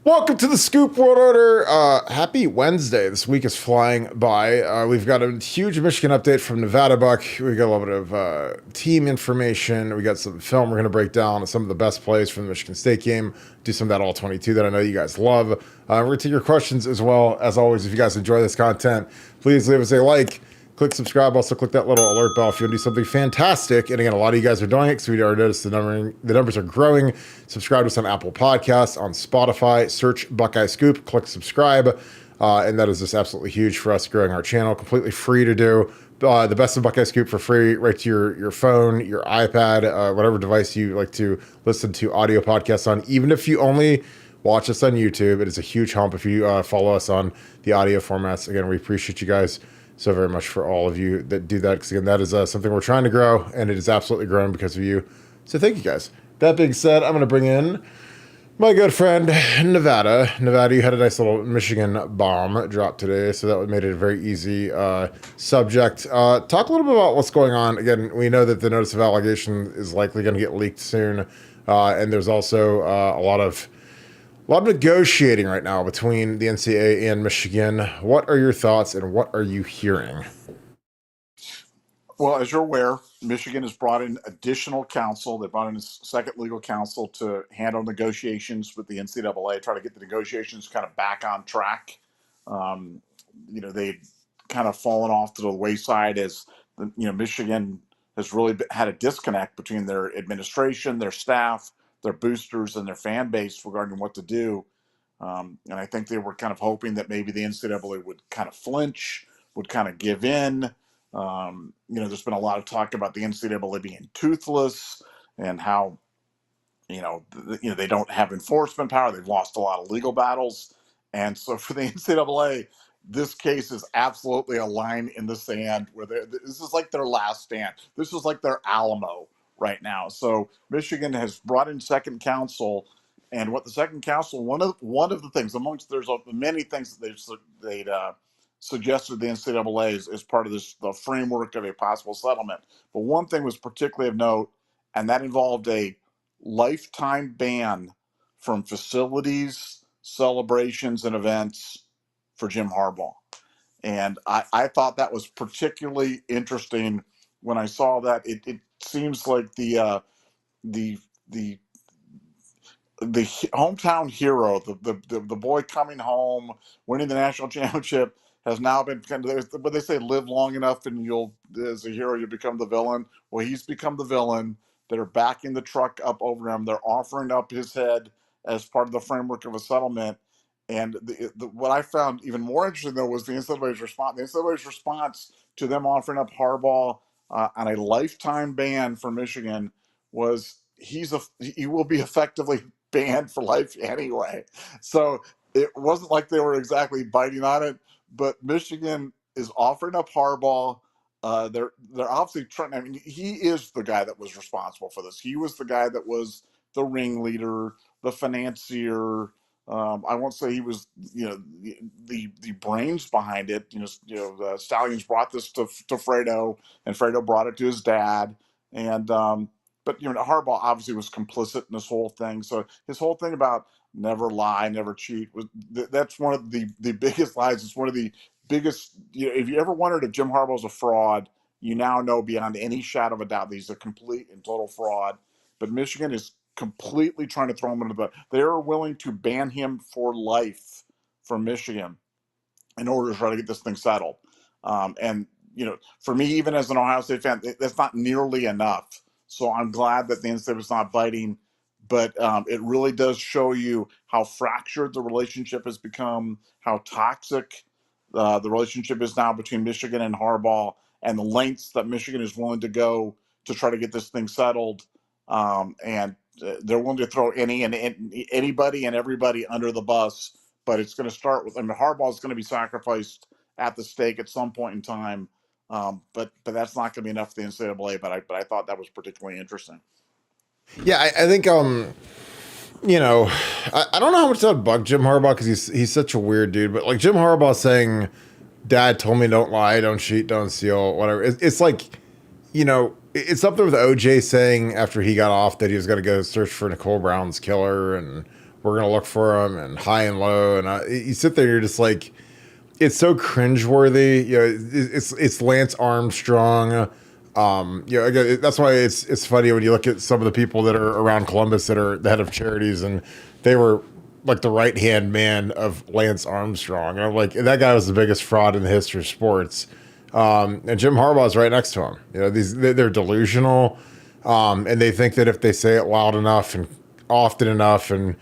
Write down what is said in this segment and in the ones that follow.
Welcome to the Scoop World Order. Happy Wednesday. This week is flying by. We've got a huge Michigan update from Nevadabuck. We got a little bit of team information. We got some film we're going to break down some of the best plays from the Michigan State game. Do some of that all 22 that I know you guys love. We're going to take your questions as well. As always, if you guys enjoy this content, please leave us a like. Click subscribe. Also, click that little alert bell if you want to do something fantastic. And again, a lot of you guys are doing it because we already noticed the numbers are growing. Subscribe to us on Apple Podcasts, on Spotify. Search Buckeye Scoop. Click subscribe. And that is just absolutely huge for us growing our channel. Completely free to do. The best of Buckeye Scoop for free right to your phone, your iPad, whatever device you like to listen to audio podcasts on. Even if you only watch us on YouTube, it is a huge help if you follow us on the audio formats. Again, we appreciate you guys so very much for all of you that do that, because again, that is something we're trying to grow, and it is absolutely growing because of you. So thank you guys. That being said, I'm going to bring in my good friend Nevada. You had a nice little Michigan bomb drop today, so that made it a very easy subject. Talk a little bit about what's going on. Again, we know that the notice of allegation is likely going to get leaked soon, and there's also a lot of negotiating right now between the NCAA and Michigan. What are your thoughts and what are you hearing? Well, as you're aware, Michigan has brought in additional counsel. They brought in a second legal counsel to handle negotiations with the NCAA, try to get the negotiations kind of back on track. They kind of fallen off to the wayside as Michigan has really had a disconnect between their administration, their staff, their boosters, and their fan base regarding what to do. And I think they were kind of hoping that maybe the NCAA would kind of flinch, would kind of give in. There's been a lot of talk about the NCAA being toothless and how, they don't have enforcement power. They've lost a lot of legal battles. And so for the NCAA, this case is absolutely a line in the sand where this is like their last stand. This is like their Alamo right now. So Michigan has brought in second counsel, and what the second counsel, one of the things amongst there's many things that they'd suggested the NCAA as part of the framework of a possible settlement. But one thing was particularly of note, and that involved a lifetime ban from facilities, celebrations, and events for Jim Harbaugh. And I thought that was particularly interesting when I saw that. It seems like the hometown hero, the boy coming home, winning the national championship, has now been kind of, what they say, live long enough and as a hero, you become the villain. Well, he's become the villain. They're backing the truck up over him. They're offering up his head as part of the framework of a settlement. And what I found even more interesting, though, was the NCAA's response. The NCAA's response to them offering up Harbaugh on a lifetime ban for Michigan was he will be effectively banned for life anyway. So it wasn't like they were exactly biting on it, but Michigan is offering up Harbaugh. They're obviously trying. I mean, he is the guy that was responsible for this. He was the guy that was the ringleader, the financier. I won't say he was, the brains behind it. The Stallions brought this to Fredo, and Fredo brought it to his dad, and but Harbaugh obviously was complicit in this whole thing. So his whole thing about never lie, never cheat that's one of the biggest lies. It's one of the biggest. If you ever wondered if Jim Harbaugh's a fraud, you now know beyond any shadow of a doubt that he's a complete and total fraud. But Michigan is completely trying to throw him into the. They are willing to ban him for life from Michigan in order to try to get this thing settled. And for me, even as an Ohio State fan, that's not nearly enough. So I'm glad that the NCAA is not biting, but it really does show you how fractured the relationship has become, how toxic the relationship is now between Michigan and Harbaugh, and the lengths that Michigan is willing to go to try to get this thing settled. And they're willing to throw anybody and everybody under the bus, but it's going to start with. I mean, Harbaugh is going to be sacrificed at the stake at some point in time. But that's not going to be enough for the NCAA. But I thought that was particularly interesting. Yeah, I think I don't know how much that bug Jim Harbaugh, because he's such a weird dude. But like Jim Harbaugh saying, "Dad told me don't lie, don't cheat, don't steal, whatever." It's like, it's up there with OJ saying after he got off that he was going to go search for Nicole Brown's killer and we're going to look for him, and high and low. And you sit there, you're just like, it's so cringeworthy. You know, it's Lance Armstrong. You know, again, that's why it's funny when you look at some of the people that are around Columbus that are the head of charities, and they were like the right hand man of Lance Armstrong. And I'm like, that guy was the biggest fraud in the history of sports. And Jim Harbaugh's right next to him. You know, they're delusional, and they think that if they say it loud enough and often enough and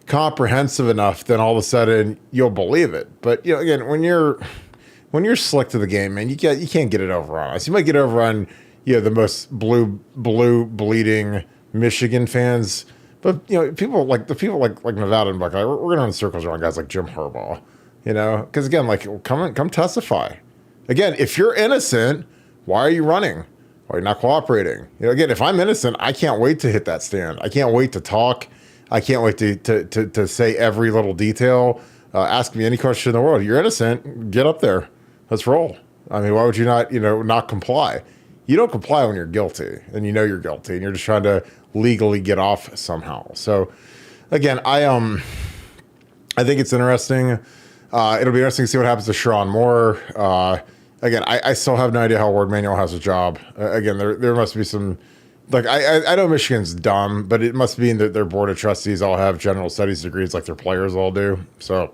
comprehensive enough, then all of a sudden you'll believe it. But you know, again, when you're slick to the game, man, you can't get it over on us. You might get over on, you know, the most blue bleeding Michigan fans, but you know, people like Nevada and Buckeye, we're going to run circles around guys like Jim Harbaugh, you know, because again, like come testify. Again, if you're innocent, why are you running? Why are you not cooperating? You know, again, if I'm innocent, I can't wait to hit that stand. I can't wait to talk. I can't wait to say every little detail. Ask me any question in the world. You're innocent. Get up there. Let's roll. I mean, why would you not comply? You don't comply when you're guilty, and you know you're guilty, and you're just trying to legally get off somehow. So, again, I think it's interesting. It'll be interesting to see what happens to Sharon Moore. Again, I still have no idea how Ward Manuel has a job. Again, there must be some. Like, I know Michigan's dumb, but it must mean that their board of trustees all have general studies degrees like their players all do. So,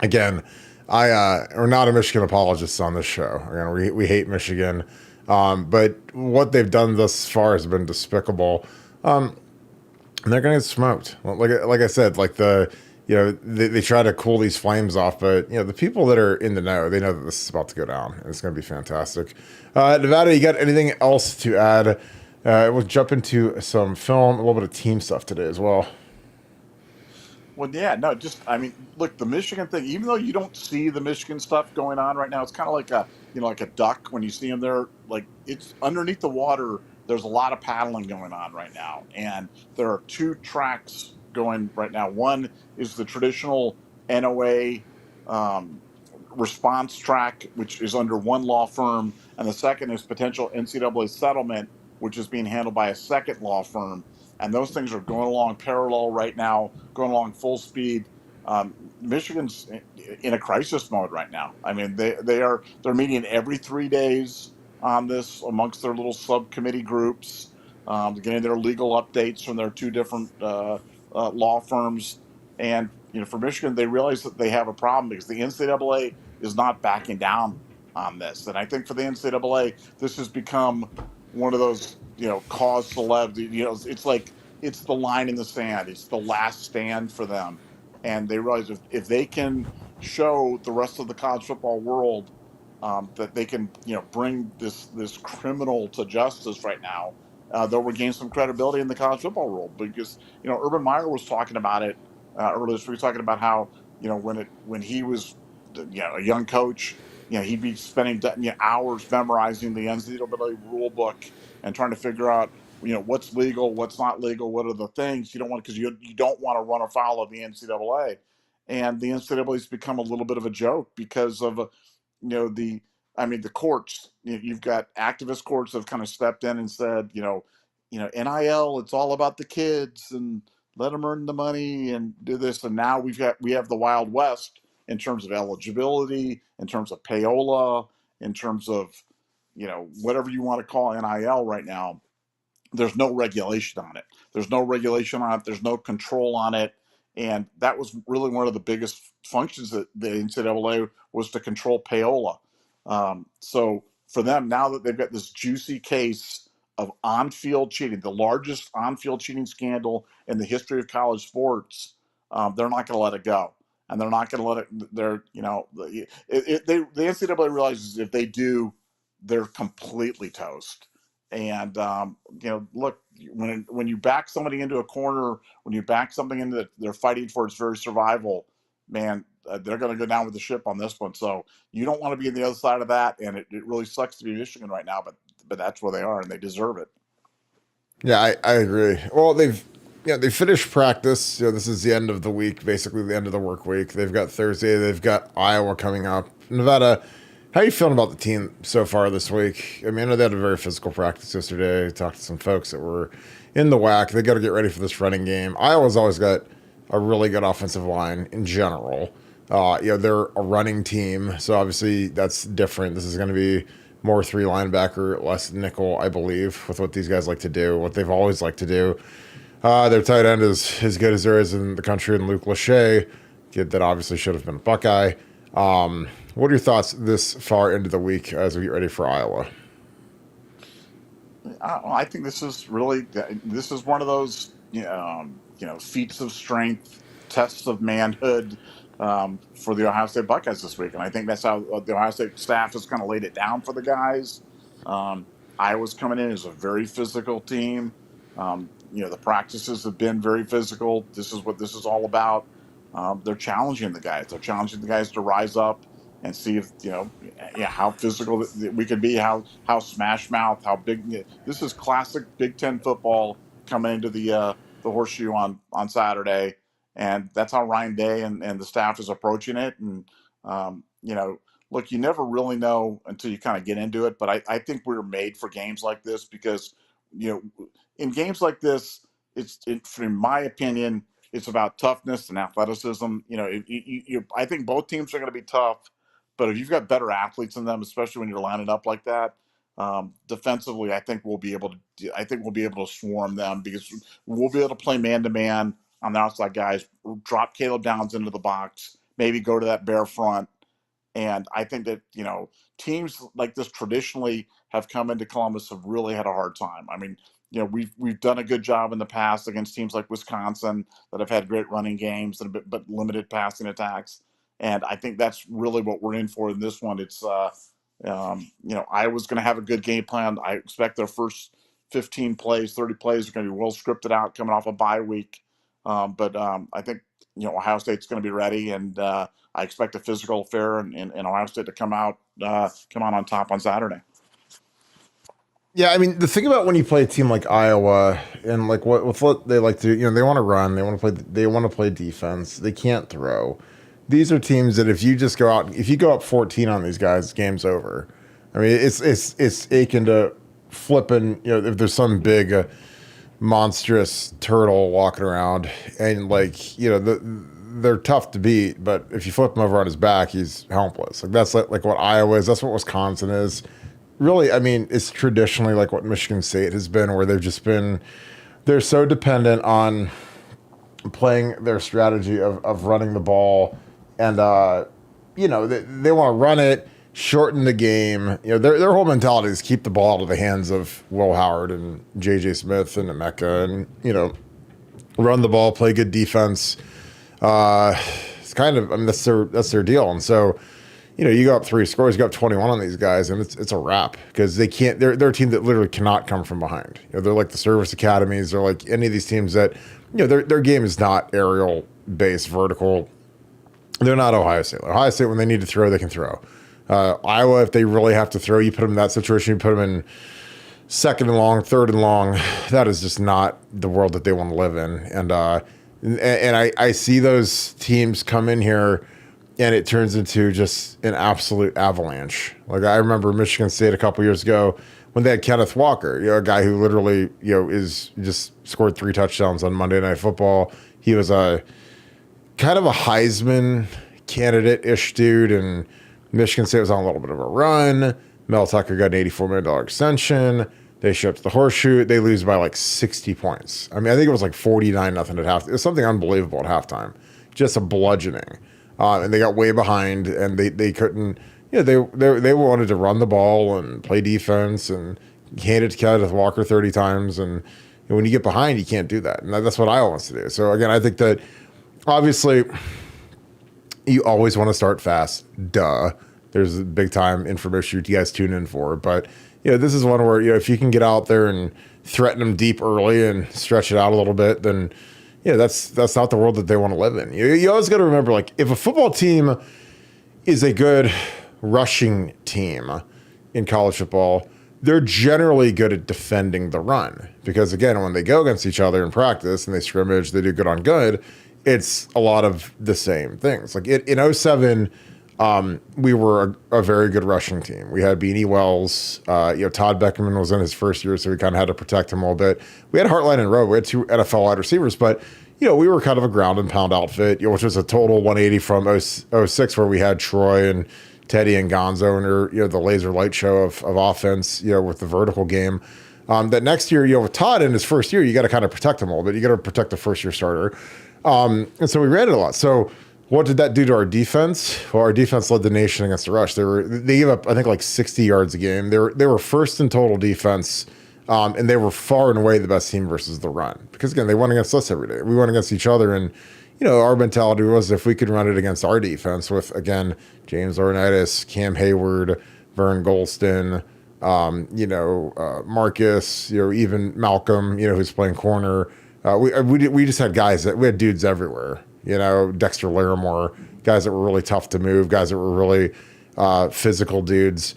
again, we're not a Michigan apologists on this show. Again, we hate Michigan. But what they've done thus far has been despicable. And they're going to get smoked. Like I said, like they try to cool these flames off, but you know, the people that are in the know, they know that this is about to go down, and it's going to be fantastic. Nevada, you got anything else to add? We'll jump into some film, a little bit of team stuff today as well. Well, yeah, no, I mean, look, the Michigan thing, even though you don't see the Michigan stuff going on right now, it's kind of like like a duck when you see them there, like it's underneath the water. There's a lot of paddling going on right now. And there are two tracks going right now. One is the traditional NOA response track, which is under one law firm. And the second is potential NCAA settlement, which is being handled by a second law firm. And those things are going along parallel right now, going along full speed. Michigan's in a crisis mode right now. I mean, they're meeting every 3 days on this amongst their little subcommittee groups, getting their legal updates from their two different law firms. And you know, for Michigan, they realize that they have a problem because the NCAA is not backing down on this. And I think for the NCAA, this has become one of those, you know, cause celeb, you know, it's like, it's the line in the sand. It's the last stand for them. And they realize if they can show the rest of the college football world that they can, you know, bring this criminal to justice right now, they'll regain some credibility in the college football world. Because, you know, Urban Meyer was talking about it earlier this week, talking about how, you know, when he was, you know, a young coach, you know, he'd be spending hours memorizing the NCAA rule book and trying to figure out, you know, what's legal, what's not legal, what are the things you don't want, because you don't want to run afoul of the NCAA. And the NCAA has become a little bit of a joke because of, you know, the courts. You've got activist courts that have kind of stepped in and said, you know, NIL, it's all about the kids and let them earn the money and do this. And now we have the Wild West in terms of eligibility, in terms of payola, in terms of, you know, whatever you want to call NIL right now. There's no regulation on it. There's no regulation on it. There's no control on it. And that was really one of the biggest functions that the NCAA was to control payola. So for them, now that they've got this juicy case of on-field cheating, the largest on-field cheating scandal in the history of college sports, they're not going to let it go. And they're not going to let it. They're, you know, the NCAA realizes if they do, they're completely toast. And you know, look, when you back somebody into a corner, when you back something into that they're fighting for its very survival, man, they're going to go down with the ship on this one. So you don't want to be on the other side of that, and it really sucks to be Michigan right now, but that's where they are, and they deserve it. Yeah, I agree. Well, they finished practice. You know, this is the end of the week, basically the end of the work week. They've got Thursday. They've got Iowa coming up. Nevada, how are you feeling about the team so far this week? I mean, I know they had a very physical practice yesterday. Talked to some folks that were in the WAC. They got to get ready for this running game. Iowa's always got a really good offensive line in general. They're a running team, so obviously that's different. This is going to be more three linebacker, less nickel, I believe, with what these guys like to do, what they've always liked to do. Their tight end is as good as there is in the country, in Luke Lachey, kid that obviously should have been a Buckeye. What are your thoughts this far into the week as we get ready for Iowa? I think this is one of those feats of strength, tests of manhood for the Ohio State Buckeyes this week, and I think that's how the Ohio State staff has kind of laid it down for the guys. Iowa's coming in as a very physical team. The practices have been very physical. This is what this is all about. They're challenging the guys. They're challenging the guys to rise up and see if how physical we could be, how smash mouth, how big. This is classic Big Ten football coming into the horseshoe on Saturday, and that's how Ryan Day and the staff is approaching it. And look, you never really know until you kind of get into it, but I think we're made for games like this because in games like this, in my opinion, it's about toughness and athleticism. I think both teams are going to be tough, but if you've got better athletes in them, especially when you're lining up like that, defensively, I think we'll be able to swarm them because we'll be able to play man to man on the outside guys, drop Caleb Downs into the box, maybe go to that bare front. And I think that, teams like this traditionally have come into Columbus have really had a hard time. I mean, we've done a good job in the past against teams like Wisconsin that have had great running games but limited passing attacks. And I think that's really what we're in for in this one. It's, Iowa's going to have a good game plan. I expect their first 15 plays, 30 plays are going to be well scripted out coming off a bye week. But I think, Ohio State's going to be ready, and I expect a physical affair and Ohio State to come out on top on Saturday. Yeah, I mean, the thing about when you play a team like Iowa and like what they like to, they want to run, they want to play defense. They can't throw. These are teams that if you go up 14 on these guys, game's over. I mean, it's akin to flipping, if there's some big monstrous turtle walking around and they're tough to beat, but if you flip him over on his back, he's helpless. Like that's like what Iowa is. That's what Wisconsin is. Really, I mean, it's traditionally like what Michigan State has been, where they're so dependent on playing their strategy of running the ball, and they want to run it, shorten the game. Their whole mentality is keep the ball out of the hands of Will Howard and J.J. Smith and Emeka, and run the ball, play good defense. It's kind of, I mean, that's their deal, and so. You go up 3 scores, you go up 21 on these guys, and it's a wrap because they can't. They're a team that literally cannot come from behind. They're like the service academies. They're like any of these teams that their game is not aerial based, vertical. They're not Ohio State. Ohio State, when they need to throw, they can throw. Iowa, if they really have to throw, you put them in that situation. You put them in second and long, third and long. That is just not the world that they want to live in. And I see those teams come in here. And it turns into just an absolute avalanche. Like I remember Michigan State a couple years ago when they had Kenneth Walker, a guy who literally, is just scored 3 touchdowns on Monday Night Football. He was a kind of a Heisman candidate-ish dude, and Michigan State was on a little bit of a run. Mel Tucker got an $84 million extension. They show up to the horseshoe. They lose by like 60 points. I mean, I think it was like 49-0 at halftime. It was something unbelievable at halftime. Just a bludgeoning. And they got way behind, and they couldn't. They wanted to run the ball and play defense and hand it to Kenneth Walker 30 times. And when you get behind, you can't do that. And that's what Iowa wants to do. So again, I think that obviously you always want to start fast. Duh. There's a big time information you guys tune in for. But this is one where if you can get out there and threaten them deep early and stretch it out a little bit, then. That's not the world that they want to live in. You always got to remember, like, if a football team is a good rushing team in college football, they're generally good at defending the run. Because, again, when they go against each other in practice and they scrimmage, they do good on good, it's a lot of the same things. Like, in 2007, we were a very good rushing team. We had Beanie Wells. Todd Beckerman was in his first year, so we kind of had to protect him a little bit. We had Hartline and Rowe. We had 2 NFL wide receivers, but we were kind of a ground and pound outfit, which was a total 180 from 06 where we had Troy and Teddy and Gonzo and the laser light show of offense, with the vertical game. That next year, with Todd in his first year, you got to kind of protect him a little bit. You got to protect the first year starter. And so we ran it a lot. So what did that do to our defense? Well, our defense led the nation against the rush. They gave up, I think, like 60 yards a game. They were first in total defense. And they were far and away the best team versus the run. Because, again, they went against us every day. We went against each other. And, our mentality was if we could run it against our defense with, again, James Laurinaitis, Cam Hayward, Vern Golston, Marcus, even Malcolm, who's playing corner. We just had guys we had dudes everywhere. Dexter Larimore, guys that were really tough to move, guys that were really physical dudes.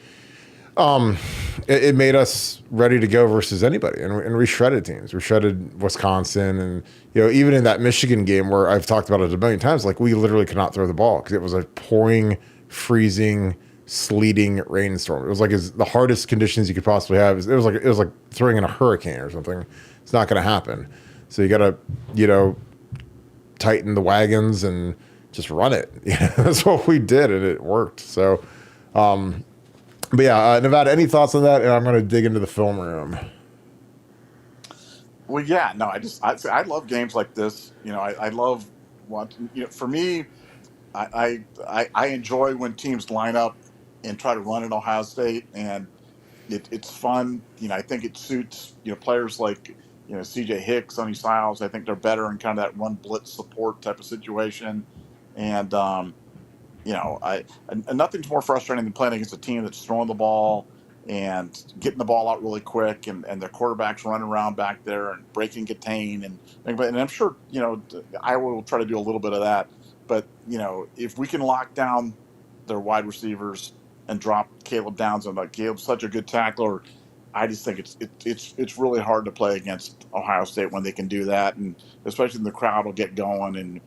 It made us ready to go versus anybody, and we shredded teams. We shredded Wisconsin, and even in that Michigan game where I've talked about it a million times, like we literally could not throw the ball because it was a pouring, freezing, sleeting rainstorm. It was like the hardest conditions you could possibly have. It was like throwing in a hurricane or something. It's not going to happen. So you got to tighten the wagons and just run it. That's what we did, and it worked. So. But yeah, Nevada, any thoughts on that? And I'm going to dig into the film room. Well, yeah, no, I love games like this. I love watching. For me, I enjoy when teams line up and try to run at Ohio State, and it's fun. I think it suits players like C.J. Hicks, Sonny Styles. I think they're better in kind of that run blitz support type of situation, and nothing's more frustrating than playing against a team that's throwing the ball and getting the ball out really quick, and their quarterback's running around back there and breaking contain, and I'm sure Iowa will try to do a little bit of that. But if we can lock down their wide receivers and drop Caleb Downs, and like Caleb's such a good tackler, I just think it's really hard to play against Ohio State when they can do that, and especially when the crowd will get going, and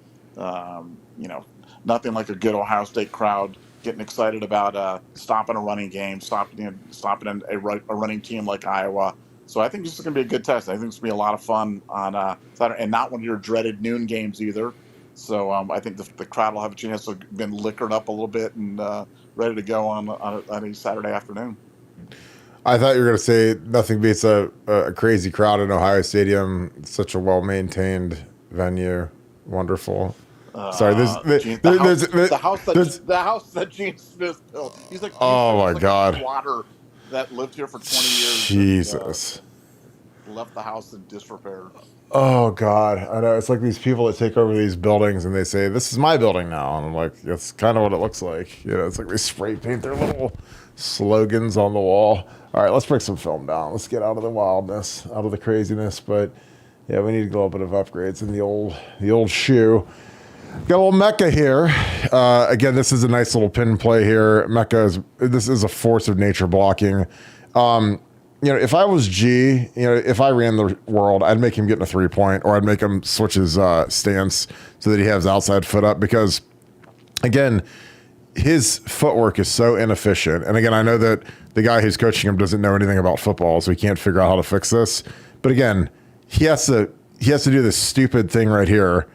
nothing like a good Ohio State crowd getting excited about stopping a running game, stopping a running team like Iowa. So I think this is going to be a good test. I think it's going to be a lot of fun on Saturday, and not one of your dreaded noon games either. So I think the crowd will have a chance to have been liquored up a little bit and ready to go on a Saturday afternoon. I thought you were going to say nothing beats a crazy crowd in Ohio Stadium. It's such a well-maintained venue. Wonderful. Sorry, the house that Gene Smith built. He's like, oh my God, water that lived here for 20 years. Jesus, and, left the house in disrepair. Oh God, I know. It's like these people that take over these buildings and they say, "This is my building now," and I'm like, that's kind of what it looks like. It's like they spray paint their little slogans on the wall. All right, let's break some film down. Let's get out of the wildness, out of the craziness. But yeah, we need a little bit of upgrades in the old shoe. Got a little Mecca here. Again, this is a nice little pin play here. This is a force of nature blocking. If I was G, if I ran the world, I'd make him get in a 3-point, or I'd make him switch his stance so that he has outside foot up, because, again, his footwork is so inefficient. And again, I know that the guy who's coaching him doesn't know anything about football, so he can't figure out how to fix this. But again, he has to do this stupid thing right here,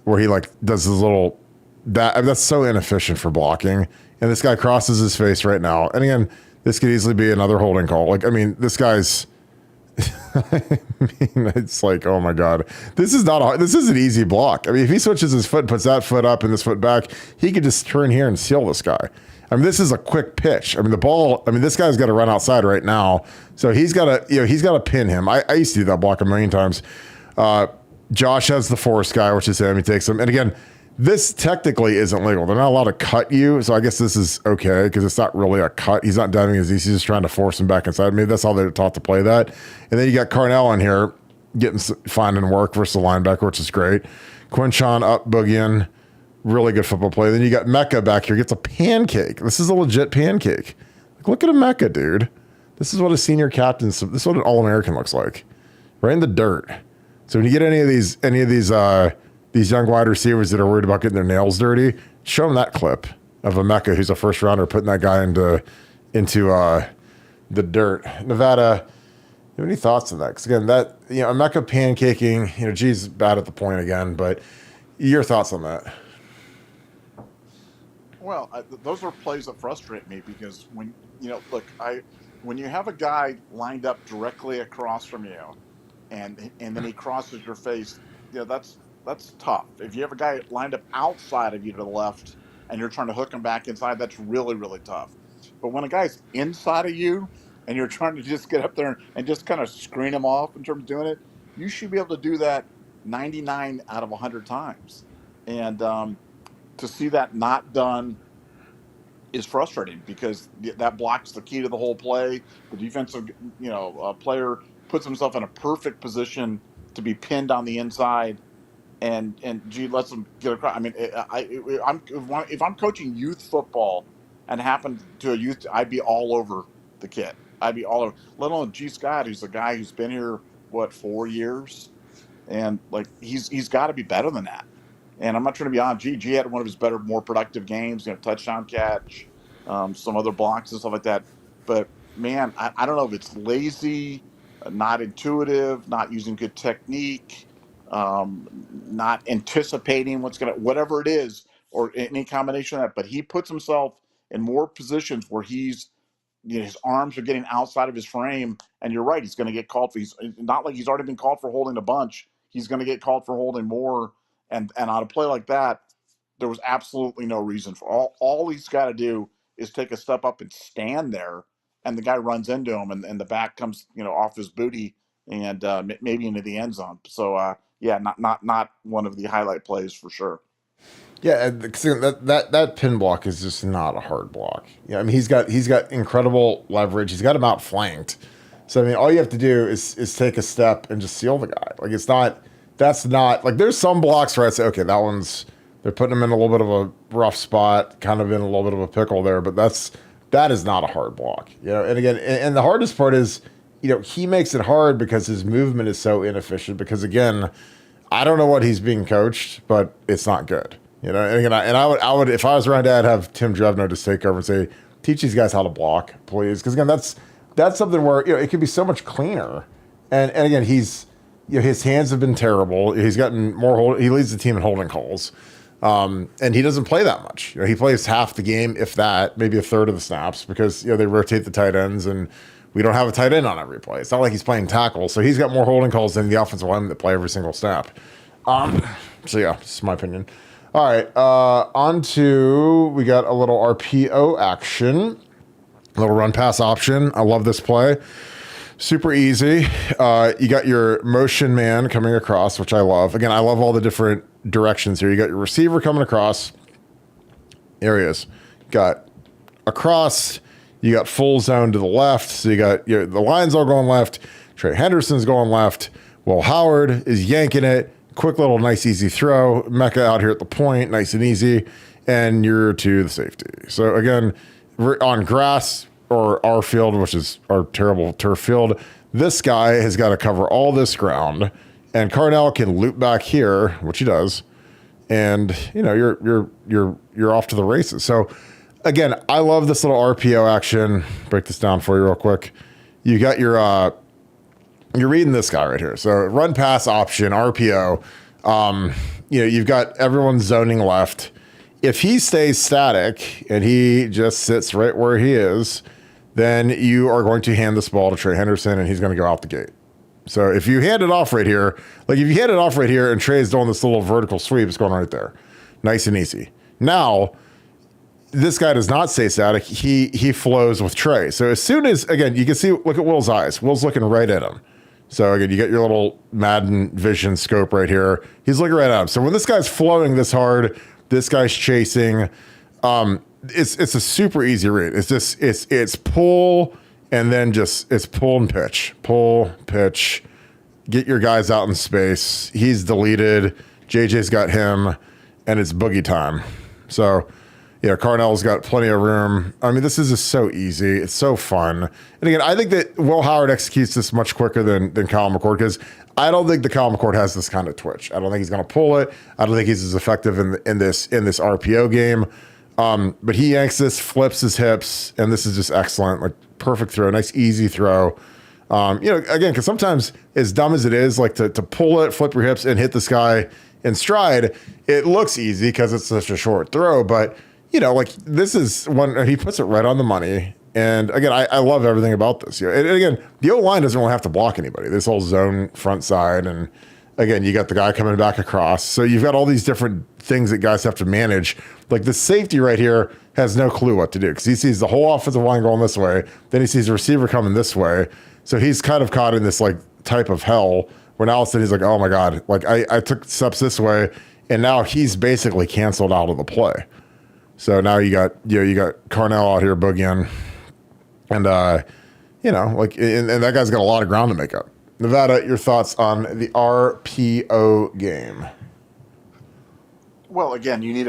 where he does his little that's so inefficient for blocking. And this guy crosses his face right now. And again, this could easily be another holding call. This guy's it's like, oh my God, this is an easy block. If he switches his foot, puts that foot up and this foot back, he could just turn here and seal this guy. This is a quick pitch. The ball, this guy's got to run outside right now. So he's got to pin him. I used to do that block a million times. Josh has the force guy, which is him. He takes him. And again, this technically isn't legal. They're not allowed to cut you. So I guess this is okay because it's not really a cut. He's not diving as easy. He's just trying to force him back inside. Maybe that's how they're taught to play that. And then you got Carnell in here finding work versus the linebacker, which is great. Quinchon up boogieing. Really good football play. Then you got Mecca back here. Gets a pancake. This is a legit pancake. Look at a Mecca, dude. This is what a senior captain, this is what an All-American looks like. Right in the dirt. So when you get any of these young wide receivers that are worried about getting their nails dirty, show them that clip of a Mecca who's a first rounder putting that guy into the dirt. Nevada, have any thoughts on that? Because again, that Emeka pancaking, G's bad at the point again, but your thoughts on that? Well, those are plays that frustrate me because look, when you have a guy lined up directly across from you, and then he crosses your face, that's tough. If you have a guy lined up outside of you to the left and you're trying to hook him back inside, that's really, really tough. But when a guy's inside of you and you're trying to just get up there and just kind of screen him off in terms of doing it, you should be able to do that 99 out of 100 times. And to see that not done is frustrating because that blocks the key to the whole play. The defensive, player puts himself in a perfect position to be pinned on the inside, and G lets him get across. I mean, if I'm coaching youth football and happened to a youth, I'd be all over the kid. I'd be all over. Let alone G Scott, who's a guy who's been here 4 years, and like he's got to be better than that. And I'm not trying to be on G had one of his better, more productive games, touchdown catch, some other blocks and stuff like that. But man, I don't know if it's lazy, not intuitive, not using good technique, not anticipating whatever it is, or any combination of that. But he puts himself in more positions where his arms are getting outside of his frame, and you're right, he's going to get called for. He's not like he's already been called for holding a bunch. He's going to get called for holding more. And on a play like that, there was absolutely no reason for all he's got to do is take a step up and stand there, and the guy runs into him, and the back comes off his booty and maybe into the end zone. So not one of the highlight plays for sure. Yeah, that pin block is just not a hard block. Yeah, I mean he's got incredible leverage. He's got him outflanked. So I mean all you have to do is take a step and just seal the guy. Like that's not like there's some blocks where I say, okay, they're putting him in a little bit of a rough spot, kind of in a little bit of a pickle there, but that is not a hard block. And again, and the hardest part is, he makes it hard because his movement is so inefficient because again, I don't know what he's being coached, but it's not good. And again, I would if I was around, I'd have Tim Drevno just take over and say, teach these guys how to block, please. Because again, that's something where, it could be so much cleaner. And again, his hands have been terrible. He's gotten more he leads the team in holding calls. And he doesn't play that much. He plays half the game, if that, maybe a third of the snaps because, they rotate the tight ends and we don't have a tight end on every play. It's not like he's playing tackle. So he's got more holding calls than the offensive linemen that play every single snap. So yeah, this is my opinion. All right. We got a little RPO action, a little run pass option. I love this play. Super easy. You got your motion man coming across, which I love. Again, I love all the different directions here. You got your receiver coming across. There he is. Got across. You got full zone to the left. So you got the lines all going left. Trey Henderson's going left. Will Howard is yanking it. Quick little nice easy throw. Mecca out here at the point. Nice and easy. And you're to the safety. So again, on grass, or our field, which is our terrible turf field, this guy has got to cover all this ground, and Carnell can loop back here, which he does, and you're off to the races. So again, I love this little RPO action. Break this down for you real quick. You got you're reading this guy right here. So run pass option RPO. You've got everyone zoning left. If he stays static and he just sits right where he is, then you are going to hand this ball to Trey Henderson, and he's going to go out the gate. So if you hand it off right here, and Trey's doing this little vertical sweep, it's going right there. Nice and easy. Now, this guy does not stay static. He flows with Trey. So as soon as, again, you can see, look at Will's eyes. Will's looking right at him. So again, you got your little Madden vision scope right here. He's looking right at him. So when this guy's flowing this hard, this guy's chasing, it's a super easy read. It's just it's pull and then it's pull and pitch, get your guys out in space. He's deleted. JJ's got him, and it's boogie time. So Carnell's got plenty of room. I mean, this is just so easy. It's so fun. And again, I think that Will Howard executes this much quicker than Kyle McCord because I don't think the Kyle McCord has this kind of twitch. I don't think he's going to pull it. I don't think he's as effective in this RPO game. But he yanks this, flips his hips, and this is just excellent. Like perfect throw, nice easy throw. Again, because sometimes as dumb as it is, like to pull it, flip your hips and hit this guy in stride, it looks easy because it's such a short throw. But, like this is one, he puts it right on the money. And again, I love everything about this. And again, the O-line doesn't really have to block anybody. This whole zone front side. And again, you got the guy coming back across. So you've got all these different things that guys have to manage. Like the safety right here has no clue what to do because he sees the whole offensive line going this way. Then he sees the receiver coming this way. So he's kind of caught in this like type of hell where now all of a sudden he's like, oh my God, like I took steps this way. And now he's basically canceled out of the play. So now you got Carnell out here boogieing. And, and that guy's got a lot of ground to make up. Nevada, your thoughts on the RPO game? Well, again, you need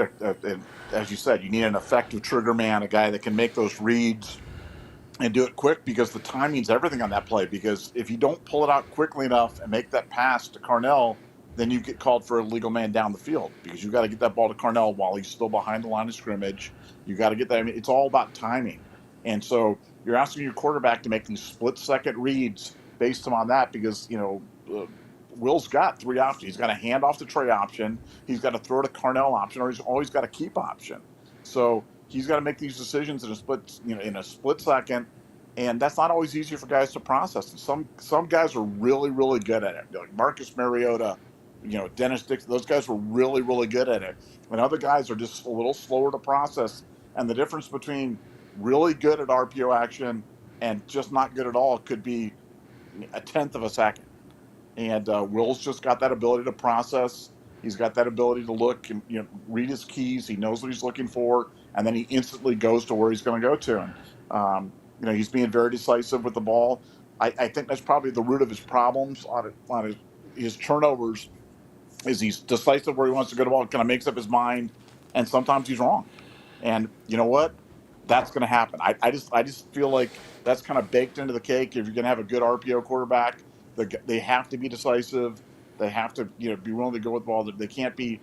as you said, you need an effective trigger man, a guy that can make those reads and do it quick because the timing's everything on that play. Because if you don't pull it out quickly enough and make that pass to Carnell, then you get called for a legal man down the field because you got to get that ball to Carnell while he's still behind the line of scrimmage. You got to get that. I mean, it's all about timing. And so you're asking your quarterback to make these split-second reads based on that because, Will's got three options. He's got a handoff to Trey option. He's got a throw to Carnell option, or he's always got a keep option. So he's got to make these decisions in a split second, and that's not always easy for guys to process. And some guys are really, really good at it. Like Marcus Mariota, Dennis Dixon, those guys were really, really good at it. And other guys are just a little slower to process. And the difference between really good at RPO action and just not good at all could be a tenth of a second. And Will's just got that ability to process. He's got that ability to look and read his keys. He knows what he's looking for, and then he instantly goes to where he's going to go to. And he's being very decisive with the ball. I think that's probably the root of his problems on his turnovers. Is he's decisive where he wants to go to the ball, kind of makes up his mind, and sometimes he's wrong. And you know what? That's going to happen. I just feel like that's kind of baked into the cake. If you're going to have a good RPO quarterback, they have to be decisive. They have to be willing to go with the ball. They can't be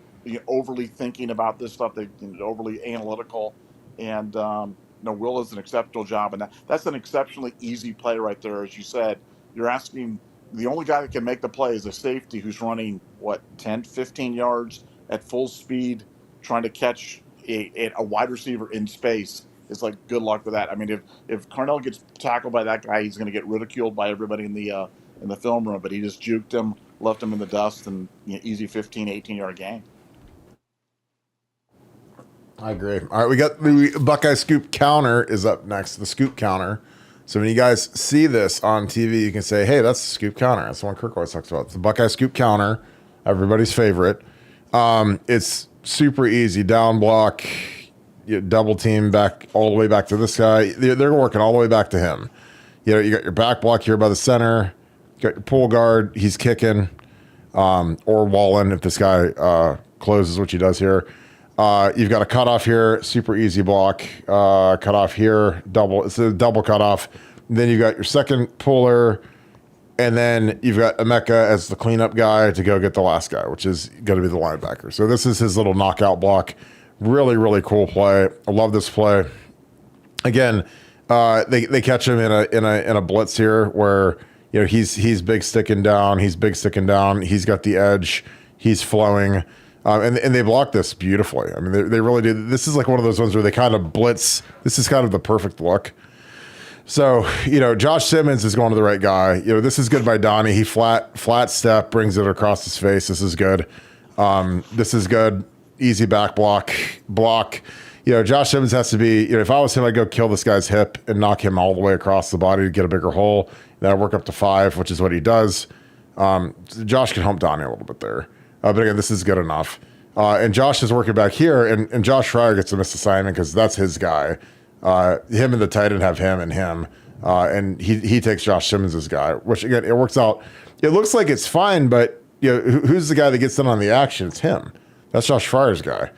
overly thinking about this stuff. They're overly analytical. And Will does an exceptional job, and that's an exceptionally easy play right there. As you said, you're asking the only guy that can make the play is a safety who's running 10, 15 yards at full speed, trying to catch a wide receiver in space. It's like, good luck with that. I mean, if Carnell gets tackled by that guy, he's going to get ridiculed by everybody in the film room. But he just juked him, left him in the dust, and easy 15, 18-yard gain. I agree. All right, we got the Buckeye Scoop counter is up next, the Scoop counter. So when you guys see this on TV, you can say, hey, that's the Scoop counter. That's the one Kirk always talks about. It's the Buckeye Scoop counter, everybody's favorite. It's super easy. Down block, double team back all the way back to this guy. They're working all the way back to him. You got your back block here by the center. You got your pull guard. He's kicking, or walling if this guy closes, which he does here. You've got a cutoff here, super easy block. Cutoff here, double. It's a double cutoff. Then you've got your second puller, and then you've got Emeka as the cleanup guy to go get the last guy, which is going to be the linebacker. So this is his little knockout block. Really, really cool play. I love this play. Again, they catch him in a blitz here where he's big sticking down. He's big sticking down. He's got the edge. He's flowing. And they block this beautifully. I mean, they really do. This is like one of those ones where they kind of blitz. This is kind of the perfect look. So, Josh Simmons is going to the right guy. This is good by Donnie. He flat step, brings it across his face. This is good. This is good. Easy back block. Josh Simmons has to be, if I was him, I'd go kill this guy's hip and knock him all the way across the body to get a bigger hole. Then I'd work up to 5, which is what he does. Josh can hump Donnie a little bit there. But again, this is good enough. And Josh is working back here, and Josh Fryer gets a missed assignment because that's his guy. Him and the tight end have him and him. And he takes Josh Simmons' guy, which again, it works out. It looks like it's fine, but who's the guy that gets in on the action? It's him. That's Josh Fryer's guy.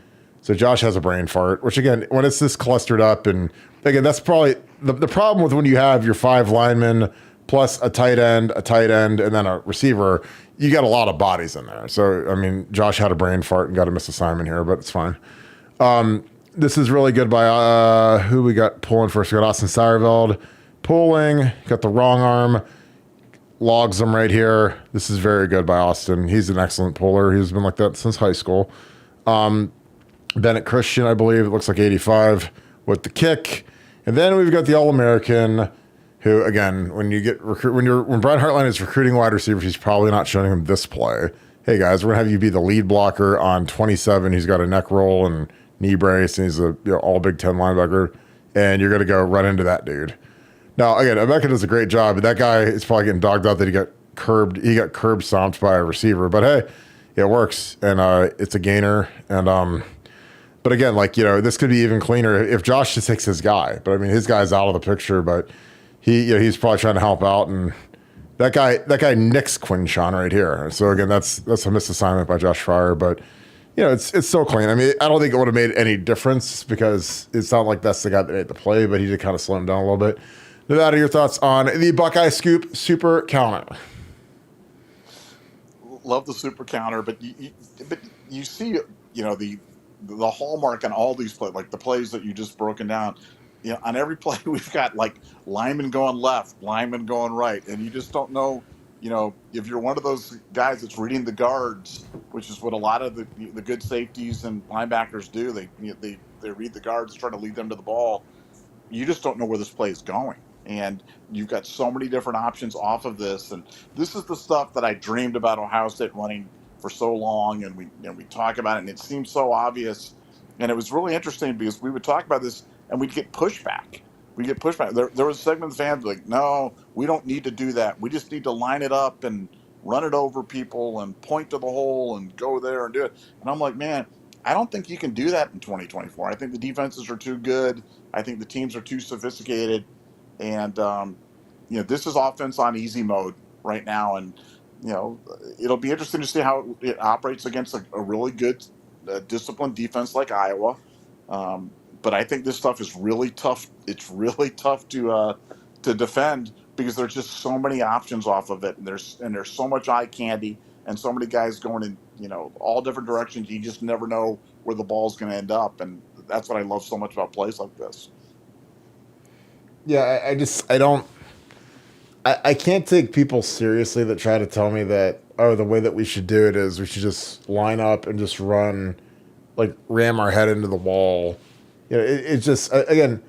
So Josh has a brain fart, which again, when it's this clustered up, and again, that's probably the problem with when you have your 5 linemen plus a tight end, and then a receiver. You got a lot of bodies in there. So, I mean, Josh had a brain fart and got a missed assignment here, but it's fine. This is really good by who we got pulling first. We got Austin Seyerveld pulling, got the wrong arm. logs them right here. This is very good by Austin. He's an excellent puller. He's been like that since high school. Bennett Christian, I believe, it looks like 85 with the kick. And then we've got the All-American, who, again, when Brian Hartline is recruiting wide receivers, he's probably not showing him this play. Hey, guys, we're going to have you be the lead blocker on 27. He's got a neck roll and knee brace, and he's a all Big Ten linebacker. And you're going to go run into that dude. Now, again, Emeka does a great job, but that guy is probably getting dogged out that he got curb stomped by a receiver. But hey, it works, and it's a gainer. And but again, this could be even cleaner if Josh just takes his guy. But I mean, his guy's out of the picture, but he's probably trying to help out. And that guy nicks Quinshawn right here. So again, that's a missed assignment by Josh Fryer, but. It's so clean. I mean, I don't think it would have made any difference because it's not like that's the guy that made the play, but he did kind of slow him down a little bit. Nevada, your thoughts on the Buckeye Scoop super counter? Love the super counter, but you see, the hallmark on all these plays, like the plays that you just broken down. On every play we've got like lineman going left, lineman going right, and you just don't know. If you're one of those guys that's reading the guards, which is what a lot of the good safeties and linebackers do, they read the guards, try to lead them to the ball. You just don't know where this play is going, and you've got so many different options off of this. And this is the stuff that I dreamed about Ohio State running for so long, and we talk about it, and it seems so obvious. And it was really interesting because we would talk about this, and we'd get pushback. There was a segment of the fans like, no, we don't need to do that. We just need to line it up and run it over people and point to the hole and go there and do it. And I'm like, man, I don't think you can do that in 2024. I think the defenses are too good. I think the teams are too sophisticated. And, this is offense on easy mode right now. And, it'll be interesting to see how it operates against a really good, disciplined defense like Iowa. But I think this stuff is really tough. It's really tough to defend because there's just so many options off of it, and there's so much eye candy and so many guys going in all different directions. You just never know where the ball's going to end up, and that's what I love so much about plays like this. Yeah, I can't take people seriously that try to tell me that the way that we should do it is we should just line up and just ram our head into the wall. It's just, again,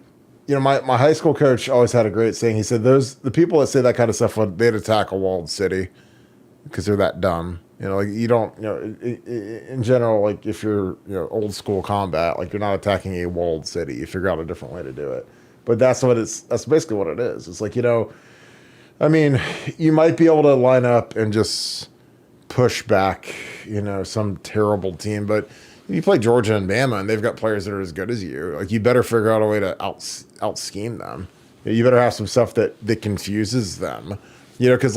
my high school coach always had a great saying. He said, the people that say that kind of stuff, they'd attack a walled city because they're that dumb. You don't, in general, if you're, old school combat, you're not attacking a walled city. You figure out a different way to do it. But that's basically what it is. It's I mean, you might be able to line up and just push back, some terrible team, but you play Georgia and Bama, and they've got players that are as good as you. You better figure out a way to out scheme them. You better have some stuff that confuses them. Because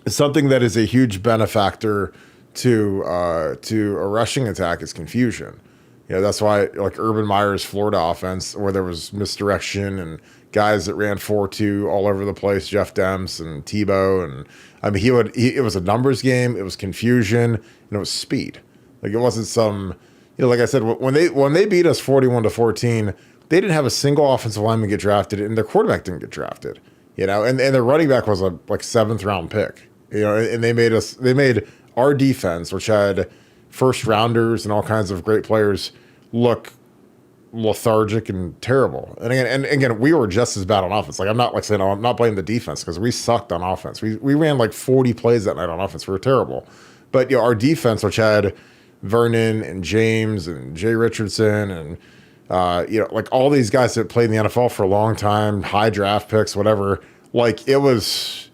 something that is a huge benefactor to a rushing attack is confusion. That's why Urban Meyer's Florida offense, where there was misdirection and guys that ran 4-2 all over the place, Jeff Demps and Tebow, and I mean it was a numbers game, it was confusion, and it was speed. It wasn't some, like I said, when they beat us 41-14, they didn't have a single offensive lineman get drafted, and their quarterback didn't get drafted. And their running back was a 7th round pick. And they made our defense, which had first rounders and all kinds of great players, look lethargic and terrible. And again, we were just as bad on offense. I'm not saying I'm not blaming the defense because we sucked on offense. We ran 40 plays that night on offense. We were terrible. But our defense, which had Vernon and James and Jay Richardson and all these guys that played in the NFL for a long time, high draft picks, whatever. It was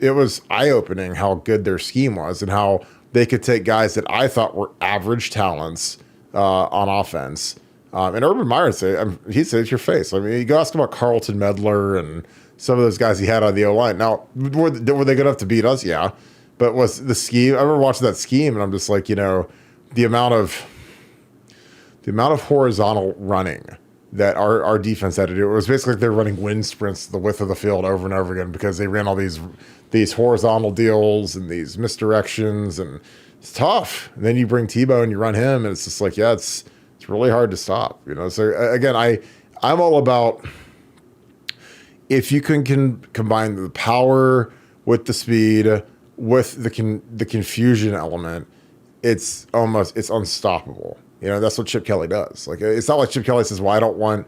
eye-opening how good their scheme was and how they could take guys that I thought were average talents on offense. And Urban Meyer he'd say it's your face. I mean, you go ask about Carlton Medler and some of those guys he had on the O-line. Now, were they good enough to beat us? Yeah. But was the scheme, I remember watching that scheme and I'm just the amount of horizontal running that our defense had to do. It was basically they're running wind sprints the width of the field over and over again because they ran all these horizontal deals and these misdirections, and it's tough. And then you bring Tebow and you run him, and it's just it's really hard to stop. So again, I'm all about if you can combine the power with the speed with the confusion element, it's unstoppable. That's what Chip Kelly does. Like, it's not like Chip Kelly says, "Well, I don't want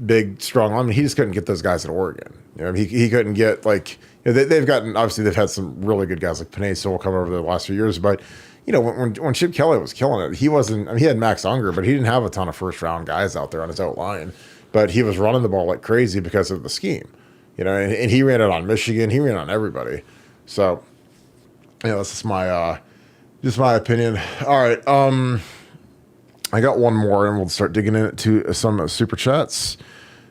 big, strong linemen." He just couldn't get those guys at Oregon. He couldn't get like they've gotten, obviously they've had some really good guys like Panay Sewell come over the last few years, but when Chip Kelly was killing it, he wasn't. I mean, he had Max Unger, but he didn't have a ton of first round guys out there on his out line. But he was running the ball like crazy because of the scheme, and he ran it on Michigan. He ran on everybody. So, that's just my opinion. All right. I got one more, and we'll start digging into some super chats.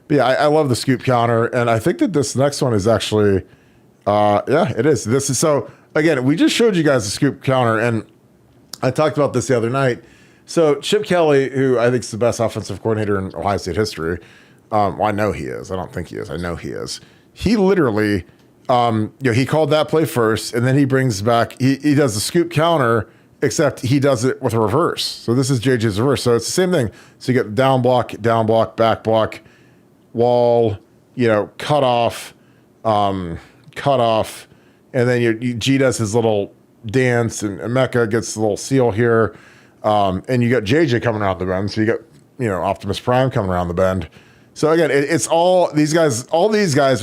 But yeah, I love the scoop counter, and I think that this next one is actually, yeah, it is. This is so. Again, we just showed you guys the scoop counter, and I talked about this the other night. So Chip Kelly, who I think is the best offensive coordinator in Ohio State history, well, I know he is. I don't think he is. I know he is. He literally, he called that play first, and then he brings back. He does the scoop counter, except he does it with a reverse. So this is JJ's reverse. So it's the same thing. So you get down block, back block, wall, cut off, and then G does his little dance, and Emeka gets the little seal here. And you got JJ coming around the bend. So you got, Optimus Prime coming around the bend. So again, it's all these guys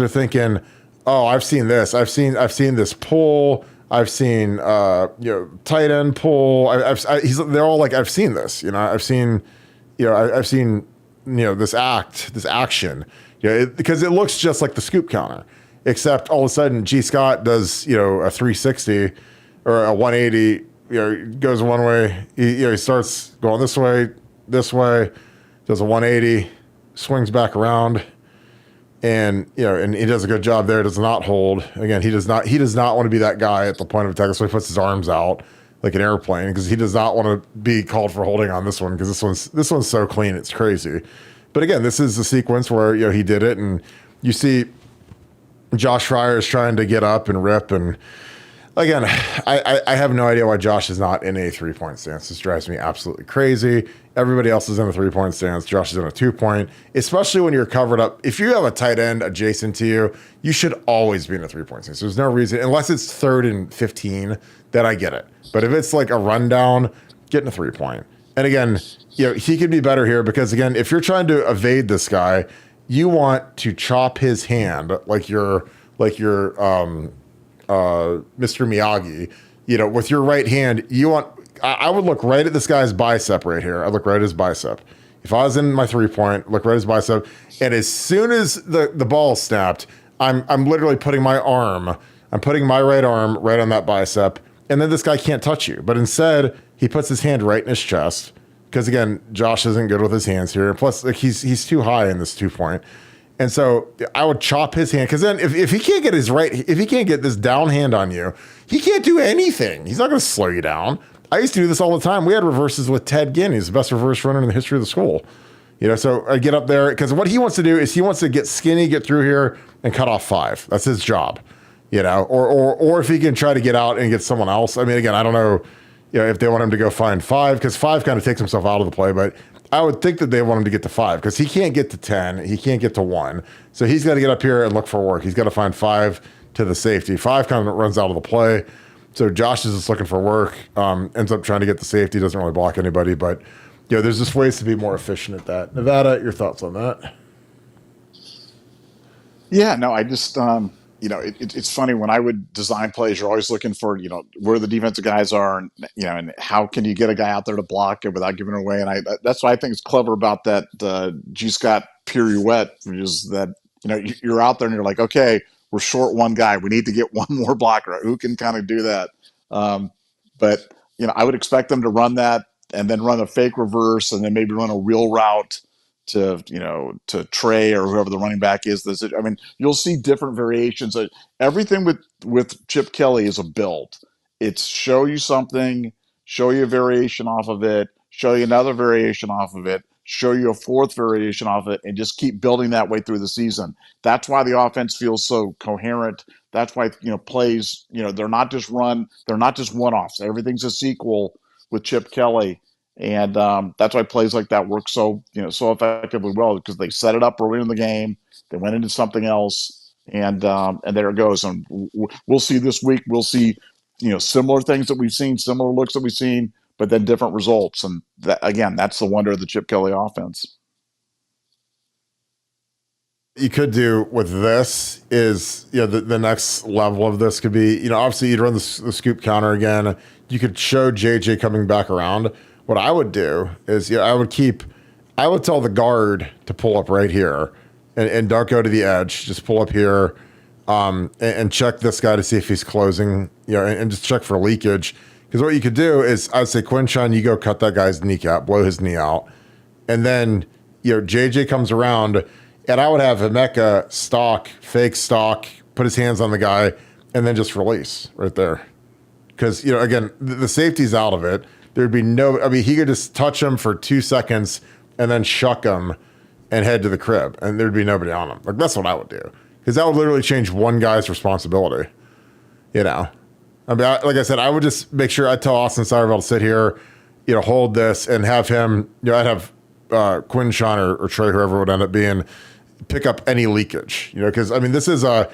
are thinking, oh, I've seen this. I've seen this pull. I've seen, tight end pull. They're all like, I've seen this, I've seen this action, because it looks just like the scoop counter, except all of a sudden G Scott does, a 360 or a 180, goes one way. He starts going this way, does a 180, swings back around, and and he does a good job there. Does not hold. Again, he does not want to be that guy at the point of attack. So he puts his arms out like an airplane, because he does not want to be called for holding on this one, because this one's so clean, it's crazy. But again, this is the sequence where he did it, and you see Josh Fryer is trying to get up and rip, and again, I have no idea why Josh is not in a 3-point stance. This drives me absolutely crazy. Everybody else is in a 3-point stance. Josh is in a 2-point, especially when you're covered up. If you have a tight end adjacent to you, you should always be in a 3-point stance. There's no reason, unless it's 3rd and 15, that I get it. But if it's like a rundown, get in a 3-point. And again, he could be better here, because again, if you're trying to evade this guy, you want to chop his hand like you're Mr. Miyagi, with your right hand. I would look right at this guy's bicep right here. I look right at his bicep. If I was in my 3-point, look right at his bicep. And as soon as the ball snapped, I'm literally putting my right arm right on that bicep. And then this guy can't touch you. But instead, he puts his hand right in his chest. Because again, Josh isn't good with his hands here. And plus, he's too high in this 2-point. And so I would chop his hand, because then if he can't get if he can't get this down hand on you, he can't do anything. He's not going to slow you down. I used to do this all the time. We had reverses with Ted Ginn. He's the best reverse runner in the history of the school. So I get up there, because what he wants to do is he wants to get skinny, get through here, and cut off 5. That's his job. Or if he can try to get out and get someone else. I mean, again, I don't know, if they want him to go find 5, because 5 kind of takes himself out of the play, but I would think that they want him to get to 5, because he can't get to 10. He can't get to 1. So he's got to get up here and look for work. He's got to find 5 to the safety. 5 kind of runs out of the play. So Josh is just looking for work, ends up trying to get the safety, doesn't really block anybody. But, there's just ways to be more efficient at that. Nevada, your thoughts on that? Yeah, no, I just, it's funny when I would design plays, you're always looking for, where the defensive guys are, and, and how can you get a guy out there to block it without giving it away. And that's what I think is clever about that G Scott pirouette, which is that, you're out there and you're like, okay, we're short one guy. We need to get one more blocker. Who can kind of do that? But, I would expect them to run that and then run a fake reverse, and then maybe run a wheel route to Trey or whoever the running back is. I mean, you'll see different variations. Everything with Chip Kelly is a build. It's show you something, show you a variation off of it, show you another variation off of it, show you a 4th variation off it, and just keep building that way through the season. That's why the offense feels so coherent. That's why, plays, they're not just one-offs. Everything's a sequel with Chip Kelly. And that's why plays like that work so effectively well, because they set it up early in the game. They went into something else, and there it goes. And we'll see this week. We'll see, similar things that we've seen, similar looks that we've seen, but then different results. And that, again, that's the wonder of the Chip Kelly offense. You could do with this is, the next level of this could be, obviously you'd run the scoop counter again. You could show JJ coming back around. What I would do is, I would tell the guard to pull up right here and don't go to the edge. Just pull up here, and check this guy to see if he's closing, and just check for leakage. Because what you could do is, I'd say, Quinshon, you go cut that guy's kneecap, blow his knee out. And then, JJ comes around, and I would have Emeka fake stalk, put his hands on the guy, and then just release right there. Because, again, the safety's out of it. There'd be he could just touch him for 2 seconds and then shuck him and head to the crib, and there'd be nobody on him. Like, that's what I would do. Because that would literally change one guy's responsibility. Like I said, I would just make sure I'd tell Austin Seiderveld to sit here, hold this, and have him, I'd have Quinshon or Trey, whoever it would end up being, pick up any leakage, because this is you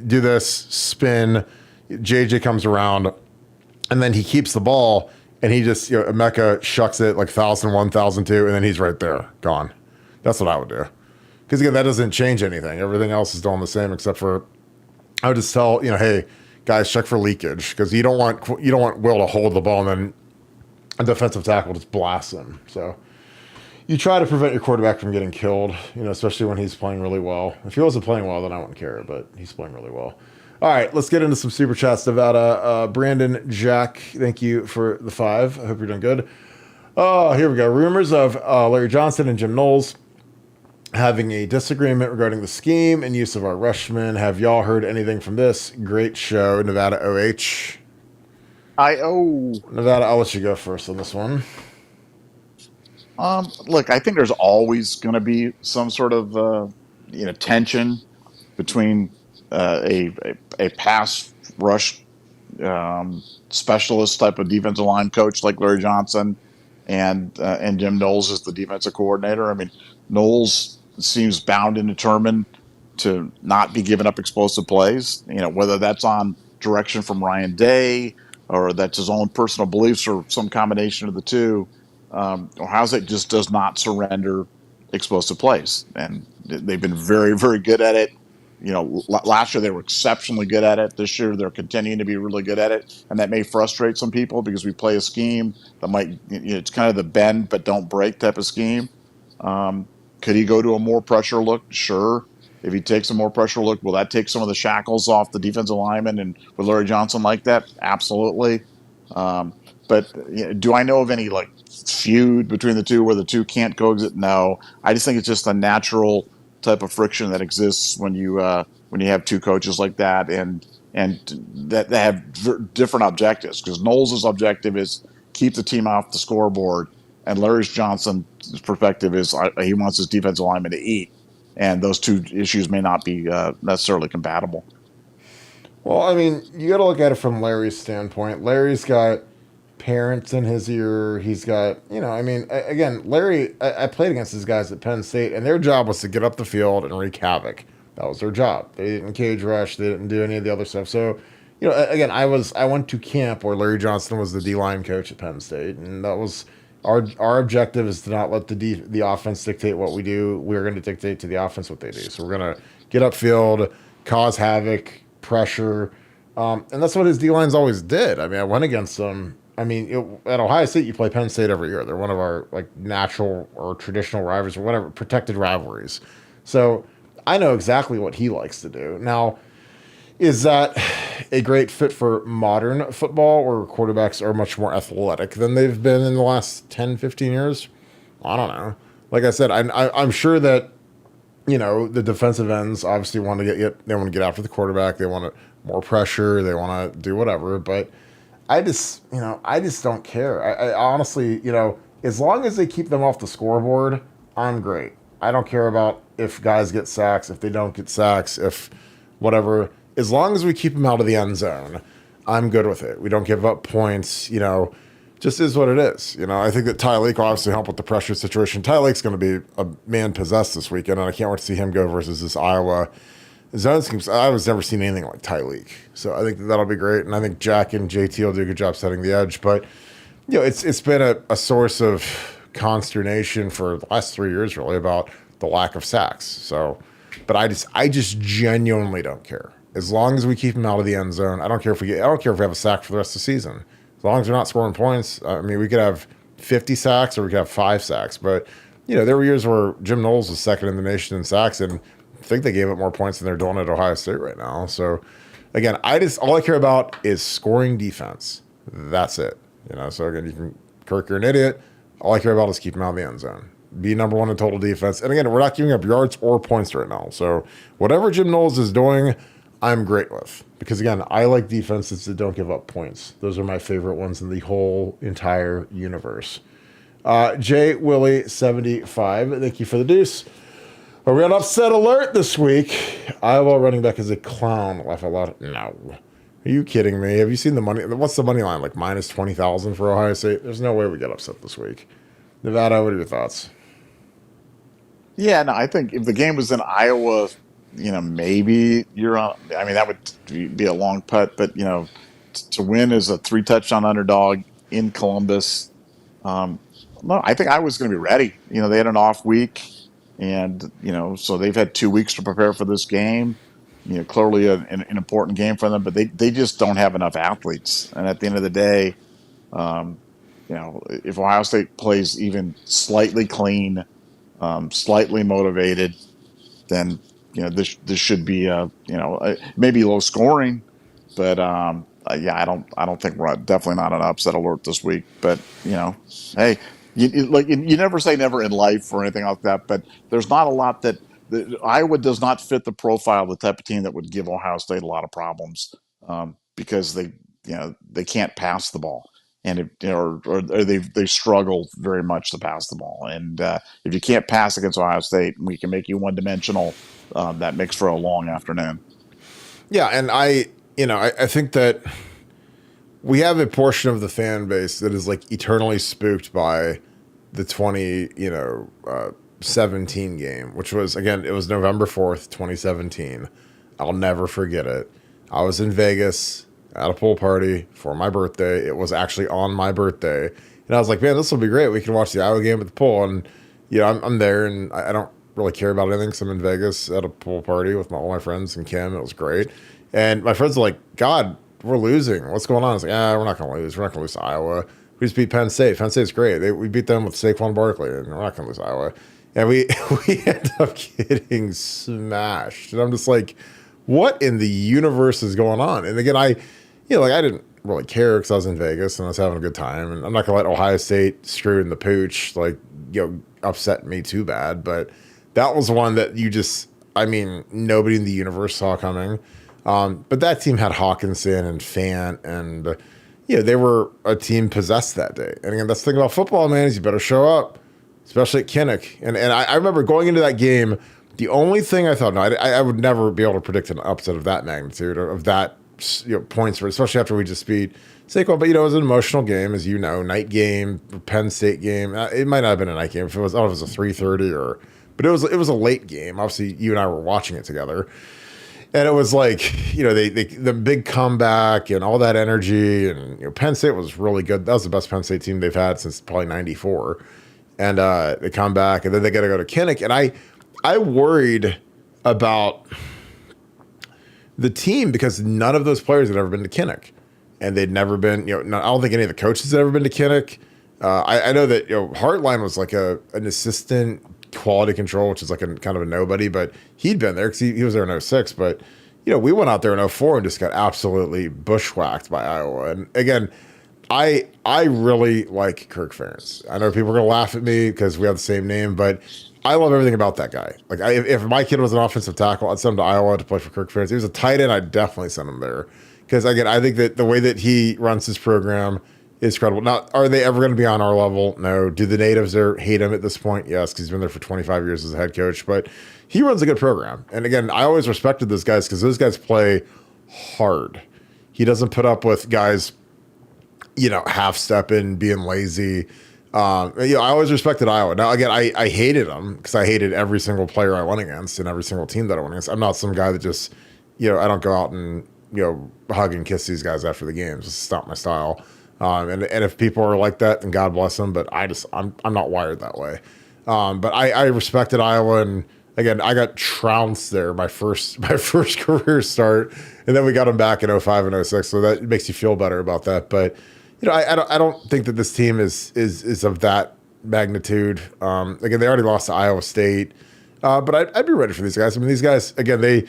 do this spin, JJ comes around, and then he keeps the ball, and he just, Emeka shucks it like 1,001, 1,002, and then he's right there, gone. That's what I would do. Because again, that doesn't change anything. Everything else is doing the same, except for I would just tell, hey, guys, check for leakage, because you don't want Will to hold the ball and then a defensive tackle just blasts him. So you try to prevent your quarterback from getting killed, especially when he's playing really well. If he wasn't playing well, then I wouldn't care, but he's playing really well. All right, let's get into some super chats. Nevada, Brandon Jack, thank you for the 5. I hope you're doing good. Oh, here we go. Rumors of Larry Johnson and Jim Knowles having a disagreement regarding the scheme and use of our rushmen. Have y'all heard anything from this? Great show, Nevada OH. Nevada, I'll let you go first on this one. Look, I think there's always going to be some sort of tension between a pass rush specialist type of defensive line coach like Larry Johnson and Jim Knowles as the defensive coordinator. I mean, Knowles seems bound and determined to not be giving up explosive plays, whether that's on direction from Ryan Day or that's his own personal beliefs or some combination of the two. Ohio State just does not surrender explosive plays, and they've been very, very good at it. Last year they were exceptionally good at it. This year they're continuing to be really good at it, and that may frustrate some people because we play a scheme that might, it's kind of the bend but don't break type of scheme. Could he go to a more pressure look? Sure. If he takes a more pressure look, will that take some of the shackles off the defensive lineman? And with Larry Johnson like that? Absolutely. But do I know of any feud between the two where the two can't coexist? No. I just think it's just a natural type of friction that exists when you have two coaches like that and that they have different objectives. Because Knowles' objective is keep the team off the scoreboard, and Larry Johnson's perspective is he wants his defensive lineman to eat. And those two issues may not be necessarily compatible. Well, I mean, you got to look at it from Larry's standpoint. Larry's got parents in his ear. He's got, again, Larry, I played against these guys at Penn State, and their job was to get up the field and wreak havoc. That was their job. They didn't cage rush. They didn't do any of the other stuff. So, again, I went to camp where Larry Johnson was the D-line coach at Penn State, and that was our objective is to not let the offense dictate what we do. We're going to dictate to the offense what they do. So we're going to get upfield, cause havoc, pressure, and that's what his D-lines always did. I mean, I went against them. I mean, at Ohio State, you play Penn State every year. They're one of our natural or traditional rivals or whatever, protected rivalries. So I know exactly what he likes to do. Now, is that a great fit for modern football where quarterbacks are much more athletic than they've been in the last 10, 15 years? I don't know. Like I said, I'm sure that, the defensive ends obviously want to get after the quarterback. They want more pressure. They want to do whatever. But I just don't care. I honestly, as long as they keep them off the scoreboard, I'm great. I don't care about if guys get sacks, if they don't get sacks, if whatever. As long as we keep them out of the end zone, I'm good with it. We don't give up points, just is what it is. I think that Ty Lake will obviously help with the pressure situation. Ty Lake's going to be a man possessed this weekend, and I can't wait to see him go versus this Iowa zone schemes. I was never seen anything like Ty Lake, so I think that'll be great. And I think Jack and JT will do a good job setting the edge. But it's been a source of consternation for the last 3 years, really, about the lack of sacks. So, but I just genuinely don't care. As long as we keep them out of the end zone, I don't care if we have a sack for the rest of the season. As long as they're not scoring points, I mean, we could have 50 sacks or we could have 5 sacks. But, there were years where Jim Knowles was second in the nation in sacks, and I think they gave up more points than they're doing at Ohio State right now. So, again, all I care about is scoring defense. That's it. So, again, Kirk, you're an idiot. All I care about is keep them out of the end zone. Be number one in total defense. And, again, we're not giving up yards or points right now. So, whatever Jim Knowles is doing, I'm great with. Because, again, I like defenses that don't give up points. Those are my favorite ones in the whole entire universe. J. Willie 75, thank you for the deuce. Are we on upset alert this week? Iowa running back is a clown. Laugh out loud. No. Are you kidding me? Have you seen the money? What's the money line? Like minus 20,000 for Ohio State? There's no way we get upset this week. Nevada, what are your thoughts? Yeah, no, I think if the game was in Iowa, maybe you're on. I mean, that would be a long putt, but to win as a 3-touchdown underdog in Columbus, no, I think I was going to be ready. They had an off week, and so they've had 2 weeks to prepare for this game. Clearly an important game for them, but they just don't have enough athletes. And at the end of the day, if Ohio State plays even slightly clean, slightly motivated, then this should be maybe low scoring, but yeah, I don't think we're definitely not an upset alert this week. But hey, you never say never in life or anything like that. But there's not a lot that Iowa does not fit the profile of the type of team that would give Ohio State a lot of problems because they can't pass the ball. And they struggle very much to pass the ball. And if you can't pass against Ohio State, we can make you one-dimensional. That makes for a long afternoon. Yeah, and I think that we have a portion of the fan base that is like eternally spooked by the 2017 game, which was, again, it was November 4th, 2017. I'll never forget it. I was in Vegas at a pool party for my birthday. It was actually on my birthday. And I was like, man, this will be great. We can watch the Iowa game at the pool. And, I'm there, and I don't really care about anything because I'm in Vegas at a pool party with all my friends and Kim. It was great. And my friends are like, God, we're losing. What's going on? I was like, we're not going to lose. We're not going to lose to Iowa. We just beat Penn State. Penn State's great. We beat them with Saquon Barkley, and we're not going to lose Iowa. And we end up getting smashed. And I'm just like, what in the universe is going on? And again, I didn't really care because I was in Vegas and I was having a good time. And I'm not going to let Ohio State screw in the pooch, upset me too bad. But that was one that nobody in the universe saw coming. But that team had Hawkinson and Fant, and they were a team possessed that day. And again, that's the thing about football, man, is you better show up, especially at Kinnick. And I remember going into that game, the only thing I thought, I would never be able to predict an upset of that magnitude or of that points, especially after we just beat Saquon. But it was an emotional game, as night game, Penn State game. It might not have been a night game if it was. I don't know if it was a 3:30 but it was a late game. Obviously, you and I were watching it together. And it was like, the big comeback and all that energy. And, Penn State was really good. That was the best Penn State team they've had since probably 94. And they come back, and then they got to go to Kinnick. And I worried about the team because none of those players had ever been to Kinnick. And they'd never been, I don't think any of the coaches had ever been to Kinnick. I know that, Hartline was like an assistant quality control, which is like a kind of a nobody, but he'd been there because he was there in 06. But, we went out there in 04 and just got absolutely bushwhacked by Iowa. And again, I really like Kirk Ferentz. I know people are going to laugh at me because we have the same name, but I love everything about that guy. Like, if my kid was an offensive tackle, I'd send him to Iowa to play for Kirk Ferentz. If he was a tight end, I'd definitely send him there. Because, again, I think that the way that he runs his program is credible. Now, are they ever going to be on our level? No. Do the natives there hate him at this point? Yes, because he's been there for 25 years as a head coach. But he runs a good program. And, again, I always respected those guys because those guys play hard. He doesn't put up with guys, half stepping, being lazy. I always respected Iowa. Now, again, I hated them because I hated every single player I went against and every single team that I went against. I'm not some guy that just, I don't go out and, hug and kiss these guys after the games. It's not my style. And if people are like that, then God bless them. But I'm not wired that way. But I respected Iowa, and again, I got trounced there my first career start, and then we got them back in 05 and 06. So that makes you feel better about that. But I don't think that this team is of that magnitude. Again, they already lost to Iowa State, but I'd be ready for these guys. I mean, these guys, again, they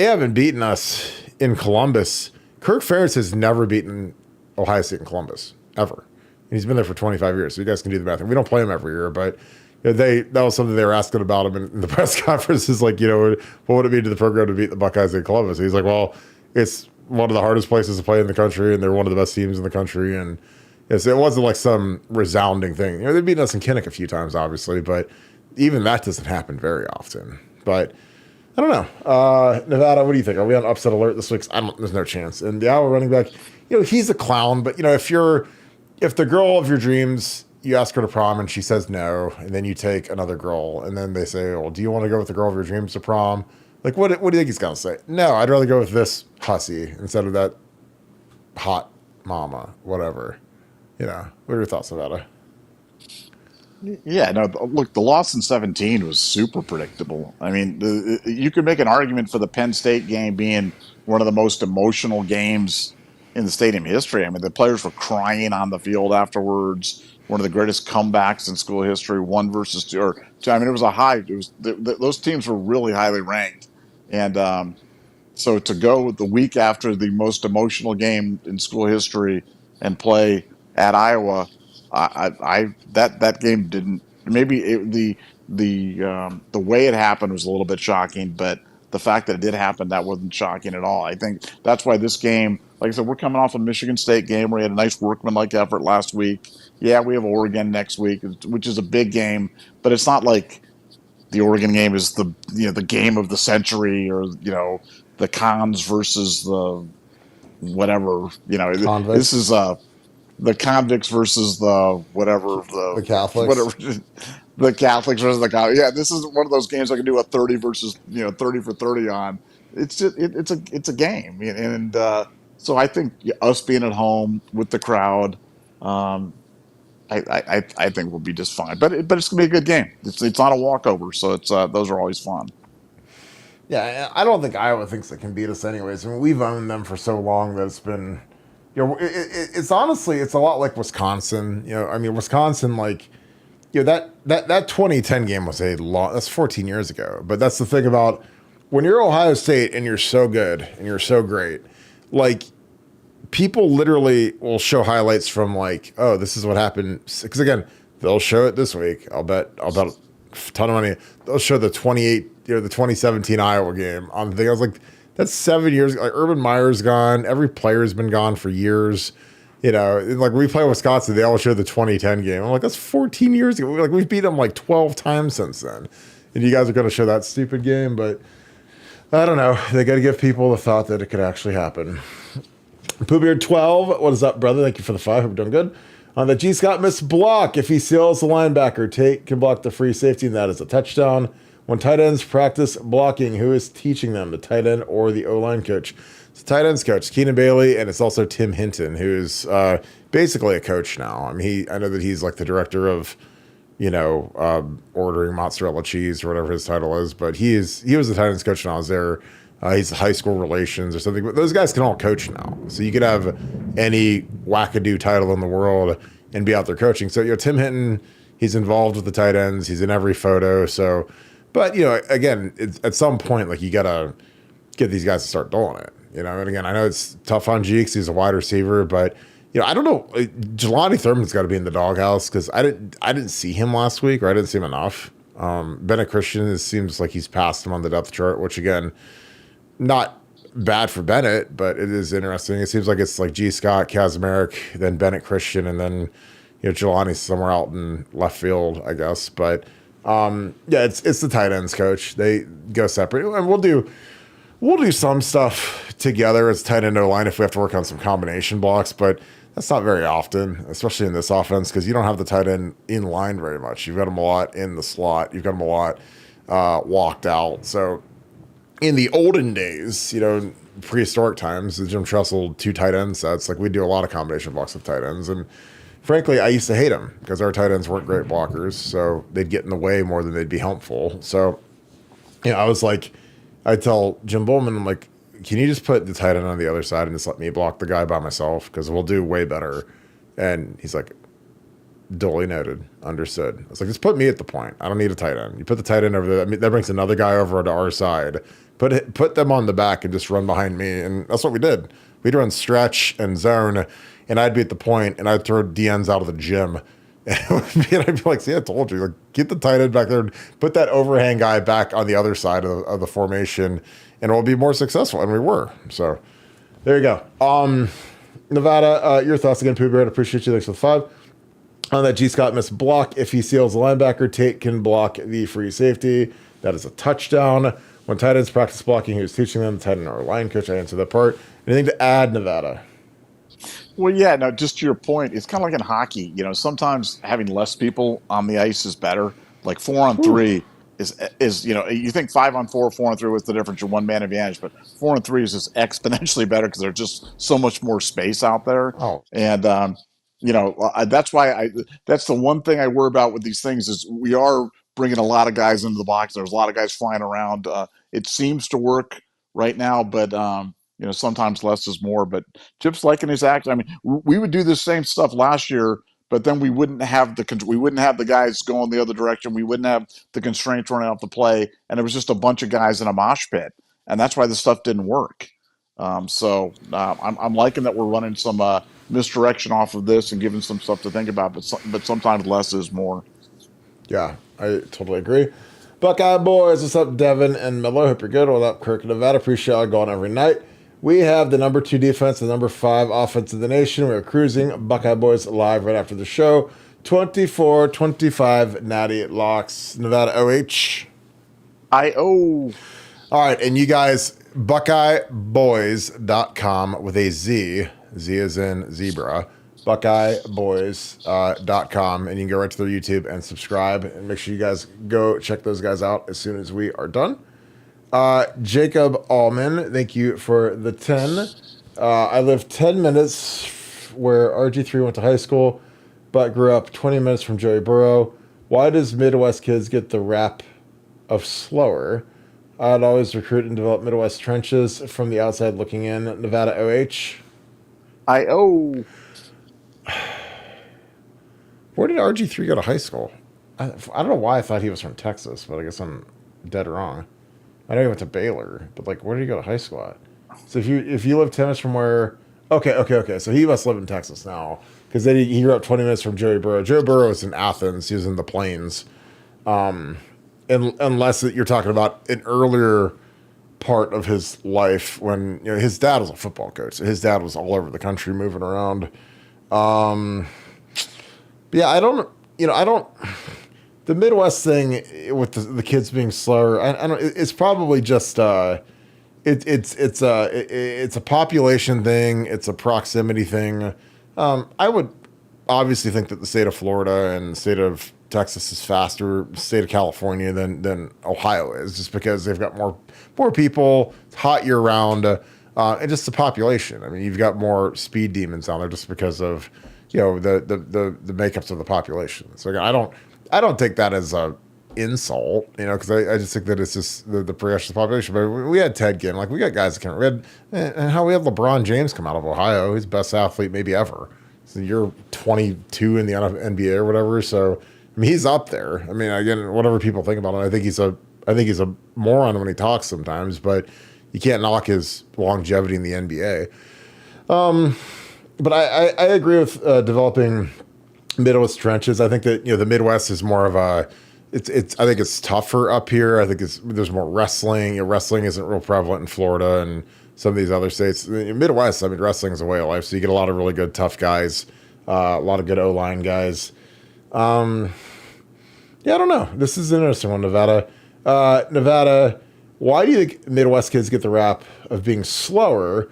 haven't beaten us in Columbus. Kirk Ferentz has never beaten Ohio State in Columbus, ever. And he's been there for 25 years, so you guys can do the math. And we don't play him every year, but that was something they were asking about him in the press conference. Is like, what would it mean to the program to beat the Buckeyes in Columbus? And he's like, well, it's one of the hardest places to play in the country, and they're one of the best teams in the country. And so it wasn't like some resounding thing. They've beaten us in Kinnick a few times, obviously, but even that doesn't happen very often. But I don't know. Nevada, what do you think? Are we on upset alert this week? There's no chance. And the Iowa running back, he's a clown. But if the girl of your dreams, you ask her to prom and she says no, and then you take another girl, and then they say, well, do you want to go with the girl of your dreams to prom? Like, what do you think he's going to say? No, I'd rather go with this hussy instead of that hot mama, whatever. What are your thoughts about it? Yeah, no, look, the loss in 17 was super predictable. I mean, you could make an argument for the Penn State game being one of the most emotional games in the stadium history. I mean, the players were crying on the field afterwards. One of the greatest comebacks in school history, 1 versus 2. I mean, it was a high. It was those teams were really highly ranked. And so to go the week after the most emotional game in school history and play at Iowa, that game didn't. Maybe the way it happened was a little bit shocking, but the fact that it did happen, that wasn't shocking at all. I think that's why this game, like I said, we're coming off a Michigan State game where we had a nice workmanlike effort last week. Yeah, we have Oregon next week, which is a big game, but it's not like the Oregon game is the game of the century, or the cons versus the whatever. Convicts. This is the convicts versus the whatever, the Catholics. Whatever, the Catholics versus the Catholics. Yeah, this is one of those games I can do a 30 versus 30 for 30 on. It's just it's a game, and so I think us being at home with the crowd, I think we'll be just fine. But it's gonna be a good game. It's not a walkover, so it's those are always fun. Yeah, I don't think Iowa thinks it can beat us anyways. I mean, we've owned them for so long that it's been, it's honestly, it's a lot like Wisconsin. I mean, Wisconsin, like, that 2010 game was that's 14 years ago. But that's the thing about when you're Ohio State and you're so good and you're so great, like, people literally will show highlights from like, oh, this is what happened. Because again, they'll show it this week. I'll bet a ton of money. They'll show the 2017 Iowa game on the thing. I was like, that's 7 years. Like, Urban Meyer's gone. Every player's been gone for years. Like, we play Wisconsin, they always show the 2010 game. I'm like, that's 14 years ago. Like, we've beat them like 12 times since then. And you guys are going to show that stupid game, but I don't know. They got to give people the thought that it could actually happen. Poohbeard 12, what is up, brother? Thank you for the 5. Hope you're doing good. On the G. Scott missed block. If he seals the linebacker, Tate can block the free safety, and that is a touchdown. When tight ends practice blocking, who is teaching them, the tight end or the O-line coach? It's the tight ends coach, Keenan Bailey, and it's also Tim Hinton, who's basically a coach now. I mean, I know that he's like the director of, ordering mozzarella cheese or whatever his title is, but he was the tight ends coach when I was there. He's high school relations or something, but those guys can all coach now. So you could have any wackadoo title in the world and be out there coaching. So, Tim Hinton, he's involved with the tight ends. He's in every photo. So, but, again, at some point, like, you got to get these guys to start doing it, And again, I know it's tough on Jeeks. He's a wide receiver, but, I don't know. Jelani Thurman's got to be in the doghouse because I didn't see him last week, or I didn't see him enough. Bennett Christian, it seems like he's passed him on the depth chart, which, again, not bad for Bennett, but it is interesting. It seems like it's like G. Scott, Kazmarek, then Bennett Christian, and then Jelani's somewhere out in left field, I guess. But it's the tight ends coach. They go separate, and we'll do some stuff together as tight end O line if we have to work on some combination blocks. But That's not very often, especially in this offense, because you don't have the tight end in line very much. You've got him a lot in the slot. You've got him a lot walked out. So in the olden days, prehistoric times, the Jim Tressel 2 tight end sets, like we do a lot of combination blocks with tight ends. And frankly, I used to hate them because our tight ends weren't great blockers. So they'd get in the way more than they'd be helpful. So, I was like, I tell Jim Bowman, I'm like, can you just put the tight end on the other side and just let me block the guy by myself? Because we'll do way better. And he's like, duly noted, understood. I was like, just put me at the point. I don't need a tight end. You put the tight end over there. I mean, that brings another guy over to our side. Put them on the back and just run behind me. And that's what we did. We'd run stretch and zone, and I'd be at the point, and I'd throw DNs out of the gym. And I'd be like, see, I told you. Like, get the tight end back there and put that overhang guy back on the other side of the formation, and we'll be more successful. And we were. So there you go. Nevada, your thoughts again, Pooh Bear. I appreciate you. Thanks for the 5. On that G. Scott missed block. If he seals the linebacker, Tate can block the free safety. That is a touchdown. When tight ends practice blocking, he was teaching them. The tight end or line coach, I answered that part. Anything to add, Nevada? Well, yeah, no, just to your point, it's kind of like in hockey. Sometimes having less people on the ice is better. Like 4-on-3 is you think 5-on-4, 4-on-3, what's the difference? You're one man advantage, but 4-on-3 is just exponentially better because there's just so much more space out there. Oh, And that's why that's the one thing I worry about with these things is we are bringing a lot of guys into the box. There's a lot of guys flying around. It seems to work right now, but sometimes less is more. But Chip's liking his act. I mean, we would do the same stuff last year, but then we wouldn't have the guys going the other direction. We wouldn't have the constraints running off the play, and it was just a bunch of guys in a mosh pit, and that's why the stuff didn't work. I'm liking that we're running some misdirection off of this and giving some stuff to think about, but sometimes less is more. yeah, I totally agree. Buckeye boys, what's up, Devin and Miller? Hope you're good. What up, Kirk, Nevada? Appreciate y'all going every night. We have the number 2 defense, the number 5 offense in the nation. We are cruising. Buckeye boys live right after the show. 24-25 Natty Locks. Nevada OH. I-O. All right, and you guys, BuckeyeBoys.com with a Z. Z is in zebra. BuckeyeBoys.com, and you can go right to their YouTube and subscribe. And make sure you guys go check those guys out as soon as we are done. Jacob Allman, thank you for the 10. I live 10 minutes where RG3 went to high school, but grew up 20 minutes from Joey Burrow. Why does Midwest kids get the rap of slower? I'd always recruit and develop Midwest trenches from the outside looking in. Nevada OH. I-O. Where did RG3 go to high school? I don't know why I thought he was from Texas, but I guess I'm dead wrong. I know he went to Baylor, but like, where did he go to high school at? So if you live 10 minutes from where, okay. So he must live in Texas now because then he grew up 20 minutes from Joey Burrow. Joey Burrow was in Athens. He was in the Plains. Unless you're talking about an earlier part of his life when his dad was a football coach. His dad was all over the country moving around. Yeah, I don't. The Midwest thing with the kids being slower, I don't. It's probably just it's a population thing. It's a proximity thing. I would obviously think that the state of Florida and the state of Texas is faster, state of California than Ohio is, just because they've got more people, it's hot year round, and just the population. I mean, you've got more speed demons down there just because of the makeups of the population. So I don't take that as a insult, because I just think that it's just the progression of the population. But we had Ted Ginn, like we got guys that can. We had LeBron James come out of Ohio. He's the best athlete maybe ever. So you're 22 in the NBA or whatever. So I mean, he's up there. I mean, again, whatever people think about him, I think he's a moron when he talks sometimes, but you can't knock his longevity in the NBA. But I agree with developing Midwest trenches. I think that the Midwest is more of a I think it's tougher up here. I think there's more wrestling. Wrestling isn't real prevalent in Florida and some of these other states. In Midwest, I mean, wrestling is a way of life. So you get a lot of really good tough guys, a lot of good O-line guys. Yeah, I don't know. This is an interesting one, Nevada. Nevada, why do you think Midwest kids get the rap of being slower?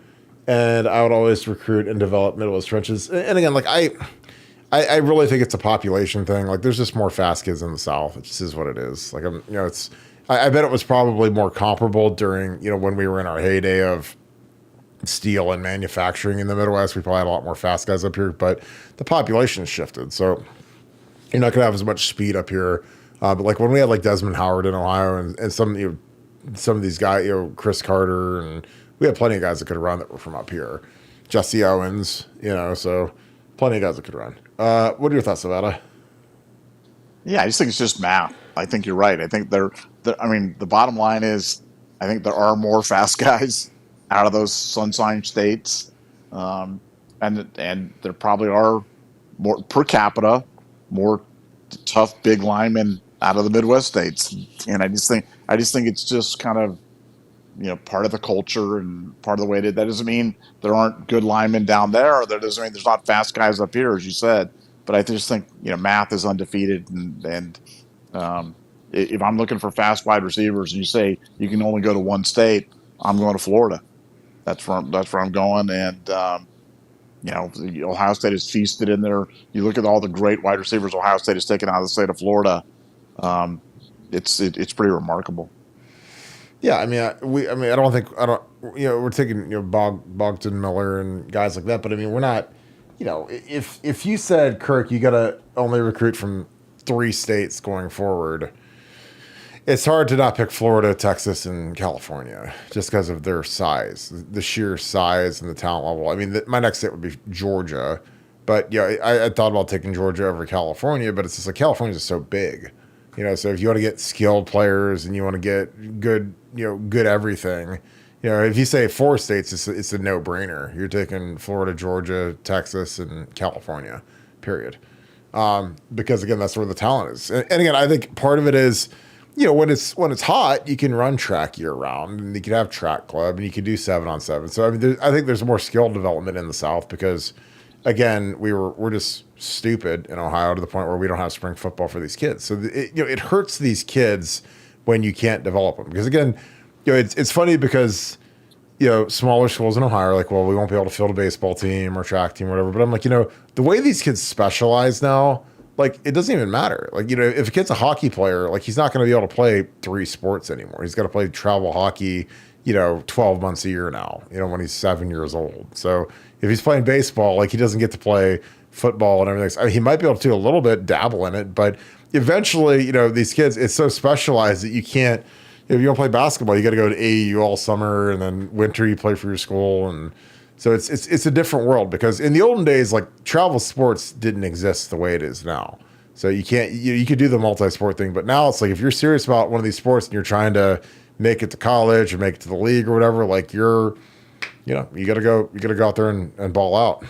and I would always recruit and develop Midwest trenches. And again, like I really think it's a population thing. Like there's just more fast kids in the South. It just is what it is. Like I bet it was probably more comparable during, when we were in our heyday of steel and manufacturing in the Midwest. We probably had a lot more fast guys up here, but the population has shifted. So you're not going to have as much speed up here. But like when we had like Desmond Howard in Ohio and some of these guys, Chris Carter, and we had plenty of guys that could run that were from up here. Jesse Owens, so plenty of guys that could run. What are your thoughts, Nevada? Yeah, I just think it's just math. I think you're right. I think the bottom line is, I think there are more fast guys out of those Sunshine States, and there probably are more per capita, more tough big linemen out of the Midwest states. And I just think it's just kind of part of the culture and part of the way that doesn't mean there aren't good linemen down there, or that doesn't mean there's not fast guys up here, as you said. But I just think math is undefeated, and if I'm looking for fast wide receivers, and you say you can only go to one state, I'm going to Florida. That's where I'm going, and Ohio State has feasted in there. You look at all the great wide receivers Ohio State has taken out of the state of Florida. It's pretty remarkable. Yeah, we're taking Bogdan Miller and guys like that, but I mean we're not. If you said, Kirk, you got to only recruit from 3 states going forward, it's hard to not pick Florida, Texas, and California just because of their size, the sheer size and the talent level. I mean, my next state would be Georgia, but I thought about taking Georgia over California, but it's just like California is so big, so if you want to get skilled players and you want to get good, good everything. If you say 4 states, it's a no-brainer. You're taking Florida, Georgia, Texas, and California, period. Because again, that's where the talent is. And again, I think part of it is, when it's hot, you can run track year round, and you can have track club, and you can do 7-on-7. So I mean, I think there's more skill development in the South because, again, we're just stupid in Ohio to the point where we don't have spring football for these kids. So it hurts these kids when you can't develop them. Because again, it's funny because, smaller schools in Ohio are like, well, we won't be able to field a baseball team or track team or whatever. But I'm like, the way these kids specialize now, like, it doesn't even matter. Like, if a kid's a hockey player, like, he's not going to be able to play 3 sports anymore. He's got to play travel hockey, 12 months a year now, when he's 7 years old. So if he's playing baseball, like, he doesn't get to play football and everything. I mean, he might be able to a little bit, dabble in it, but eventually, these kids, it's so specialized that you can't. If you want to play basketball, you got to go to AAU all summer, and then winter you play for your school, and so it's a different world because in the olden days, like travel sports didn't exist the way it is now. So you can't you could do the multi-sport thing, but now it's like if you're serious about one of these sports and you're trying to make it to college or make it to the league or whatever, like you got to go out there and ball out.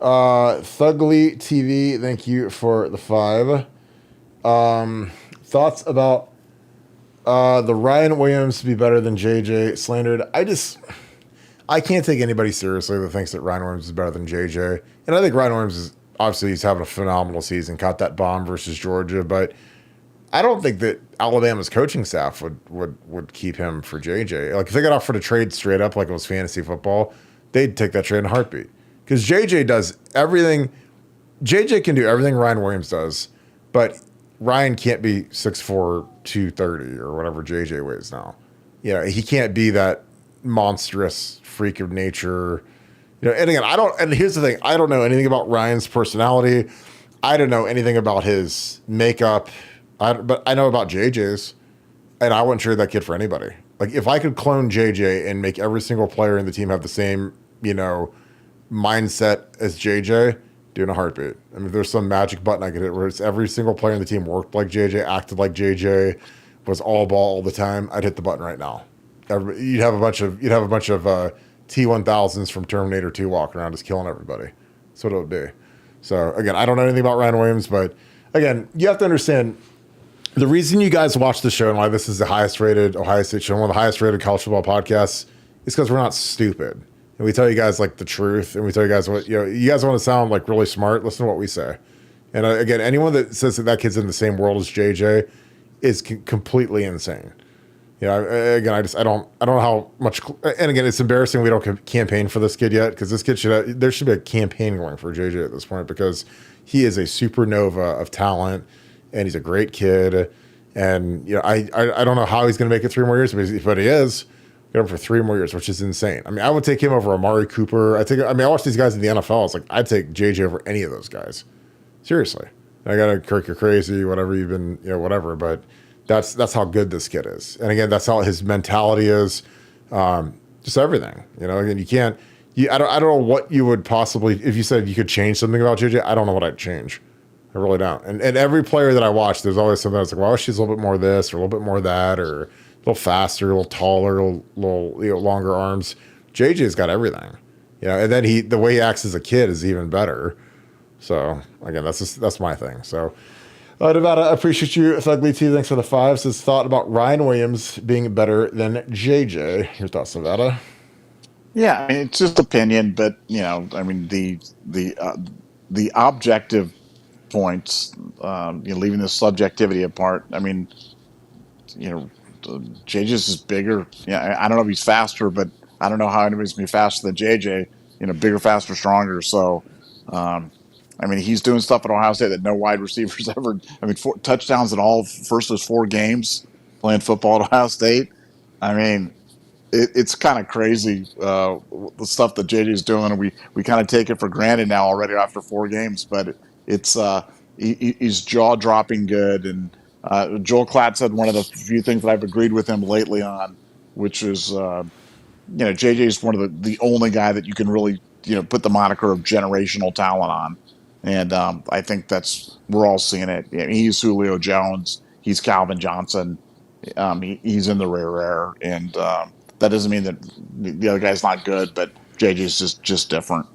Thugly TV, thank you for the 5. Thoughts about the Ryan Williams to be better than JJ slandered. I can't take anybody seriously that thinks that Ryan Williams is better than JJ. And I think Ryan Williams is obviously he's having a phenomenal season, caught that bomb versus Georgia, but I don't think that Alabama's coaching staff would keep him for JJ. Like if they got offered a trade straight up like it was fantasy football, they'd take that trade in a heartbeat. Because JJ does everything. JJ can do everything Ryan Williams does, but Ryan can't be 6'4", 230 or whatever JJ weighs now. He can't be that monstrous freak of nature. And again, and here's the thing, I don't know anything about Ryan's personality. I don't know anything about his makeup. But I know about JJ's, and I wouldn't trade that kid for anybody. Like if I could clone JJ and make every single player in the team have the same, mindset as JJ, do in a heartbeat. I mean, if there's some magic button I could hit where it's every single player in the team worked like JJ, acted like JJ, was all ball all the time, I'd hit the button right now. You'd have a bunch of T-1000s from Terminator 2 walking around just killing everybody. That's what it would be. So again, I don't know anything about Ryan Williams, but again, you have to understand the reason you guys watch the show and why this is the highest rated Ohio State show, one of the highest rated college football podcasts, is because we're not stupid. And we tell you guys like the truth, and we tell you guys what, you guys want to sound like really smart, listen to what we say. And again, anyone that says that kid's in the same world as JJ is completely insane. Again, I don't know how much. And again, it's embarrassing we don't campaign for this kid yet, because this kid there should be a campaign going for JJ at this point, because he is a supernova of talent, and he's a great kid. And I don't know how he's going to make it 3 more years, but he is. Get him for 3 more years, which is insane. I mean, I would take him over Amari Cooper. I watch these guys in the NFL. It's like I'd take JJ over any of those guys. Seriously. I got to Kirk, you're crazy, whatever you've been, whatever. But that's how good this kid is. And again, that's how his mentality is. Just everything. Again, you can't. I don't know what you would possibly, if you said you could change something about JJ. I don't know what I'd change. I really don't. And every player that I watch, there's always something that's like, well, she's a little bit more this or a little bit more that, or a little faster, a little taller, a little longer arms. JJ's got everything. And then the way he acts as a kid is even better. So again, that's my thing. So Nevada, I appreciate you. Ugly T, thanks for the 5. Says thought about Ryan Williams being better than JJ. Your thoughts, Nevada? Yeah, I mean, it's just opinion, but I mean the objective points, leaving the subjectivity apart. I mean, JJ's is bigger. Yeah, I don't know if he's faster, but I don't know how anybody's gonna be faster than JJ. Bigger, faster, stronger. So, I mean, he's doing stuff at Ohio State that no wide receivers ever. I mean, 4 touchdowns in all first those 4 games playing football at Ohio State. I mean, it's kind of crazy the stuff that JJ is doing, and we kind of take it for granted now already after 4 games. But it's he's jaw dropping good, and Joel Klatt said one of the few things that I've agreed with him lately on, which is JJ is one of the only guy that you can really put the moniker of generational talent on, and I think we're all seeing it. He's Julio Jones, he's Calvin Johnson, he's in the rare, and that doesn't mean that the other guy's not good, but JJ's just different.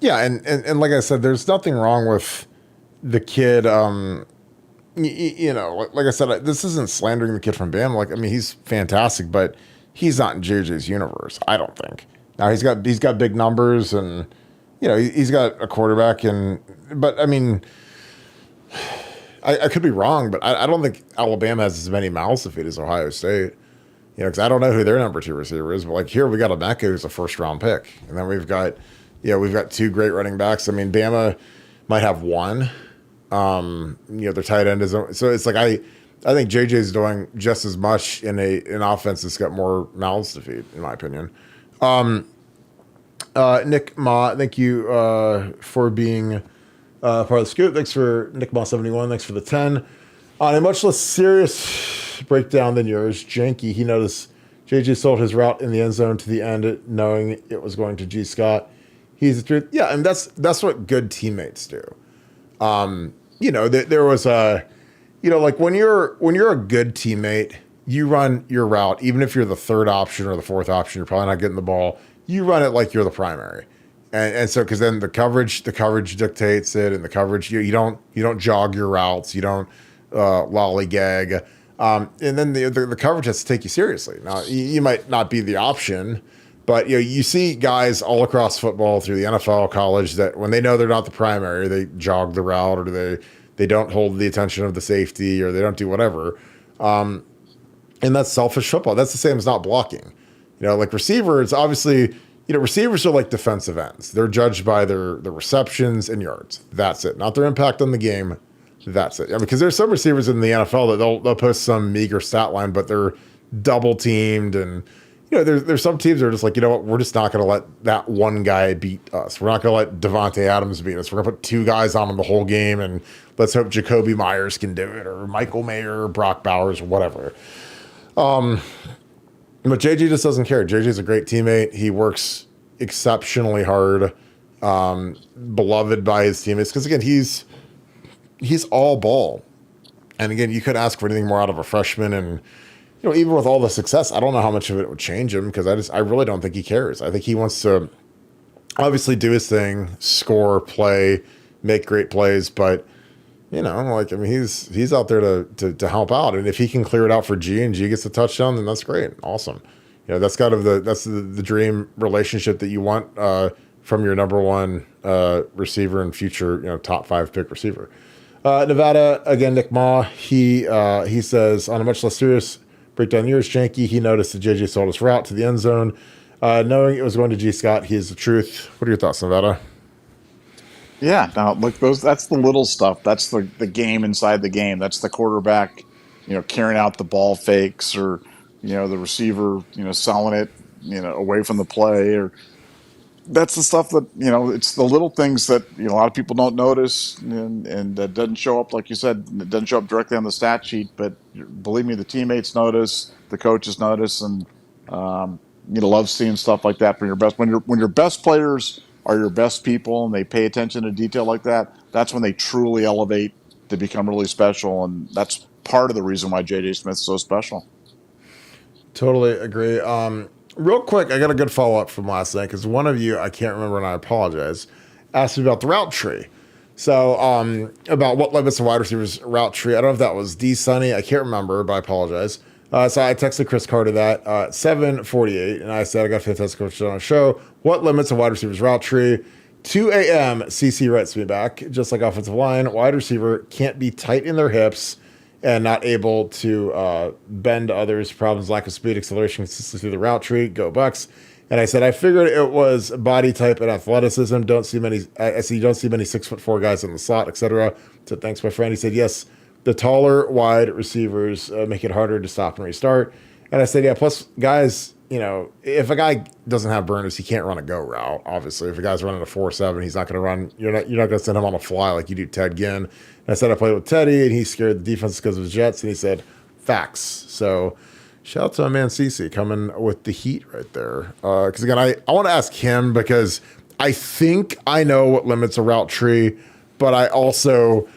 Yeah, and like I said, there's nothing wrong with the kid. Like I said, this isn't slandering the kid from Bama. Like, I mean, he's fantastic, but he's not in JJ's universe, I don't think. Now he's got big numbers, and he's got a quarterback, but I mean, I could be wrong, but I don't think Alabama has as many mouths to feed as Ohio State. Because I don't know who their number 2 receiver is, but like here we got Emeka, who's a 1st-round pick, and then we've got 2 great running backs. I mean, Bama might have 1. Their tight end is, so it's like I think JJ's doing just as much in an offense that's got more mouths to feed, in my opinion. Nick Ma, thank you for being part of the scoop. Thanks for Nick Ma 71. Thanks for the 10. On a much less serious breakdown than yours, Janky, he noticed JJ sold his route in the end zone to the end, knowing it was going to G. Scott. He's the truth. Yeah, and that's what good teammates do. There was like when you're a good teammate, you run your route, even if you're the 3rd option or the 4th option, you're probably not getting the ball. You run it like you're the primary, and so because then the coverage dictates it, and the coverage you don't jog your routes, you don't lollygag, and then the coverage has to take you seriously. Now you might not be the option, but you see guys all across football through the NFL, college, that when they know they're not the primary, they jog the route, or they don't hold the attention of the safety, or they don't do whatever. And that's selfish football. That's the same as not blocking. Like receivers, obviously, receivers are like defensive ends. They're judged by their receptions and yards. That's it. Not their impact on the game. That's it. Because there's some receivers in the NFL that they'll post some meager stat line, but they're double teamed, and there's some teams that are just like, what, we're just not going to let that one guy beat us. We're not going to let Devontae Adams beat us. We're going to put 2 guys on him the whole game, and let's hope Jacoby Myers can do it, or Michael Mayer, or Brock Bowers, or whatever. But JJ just doesn't care. JJ's a great teammate. He works exceptionally hard, beloved by his teammates, because again, he's all ball. And again, you could ask for anything more out of a freshman, and even with all the success, I don't know how much of it would change him, because I really don't think he cares. I think he wants to obviously do his thing, score, play, make great plays, but he's out there to help out, and if he can clear it out for G and G gets a touchdown, then that's great, awesome. That's kind of the dream relationship that you want from your number 1 receiver and future top 5 pick receiver. Nevada again, Nick Ma. He says, on a much less serious break down yours, Janky. He noticed that JJ sold his route to the end zone. Knowing it was going to G. Scott, he is the truth. What are your thoughts, Nevada? Yeah, now look, that's the little stuff. That's the game inside the game. That's the quarterback, carrying out the ball fakes, or the receiver, selling it, away from the play, or that's the stuff that it's the little things that a lot of people don't notice, and that doesn't show up, like you said, it doesn't show up directly on the stat sheet. But believe me, the teammates notice, the coaches notice, and love seeing stuff like that from your best. When your best players are your best people, and they pay attention to detail like that, that's when they truly elevate to become really special, and that's part of the reason why JJ Smith's so special. Totally agree. Real quick, I got a good follow up from last night because one of you, I can't remember and I apologize, asked me about the route tree. So, about what limits a wide receiver's route tree. I don't know if that was D Sunny. I can't remember, but I apologize. So I texted Chris Carter that 7:48, and I said I got a fantastic coach on a show. What limits a wide receiver's route tree? 2 a.m. CC writes me back, just like offensive line, wide receiver can't be tight in their hips and not able to bend others. Problems, lack of speed, acceleration, consistency through the route tree. Go Bucks. And I said I figured it was body type and athleticism. Don't see many. I see you don't see many 6'4" guys in the slot, etc. So thanks, my friend. He said yes. The taller wide receivers make it harder to stop and restart. And I said yeah. Plus, guys, if a guy doesn't have burners, he can't run a go route. Obviously, if a guy's running a 4.7, he's not going to run. You're not going to send him on a fly like you do Ted Ginn. And I said I played with Teddy, and he scared the defense because of his jets. And he said facts. So shout out to my man CC coming with the heat right there. Because again, I want to ask him because I think I know what limits a route tree, but I also,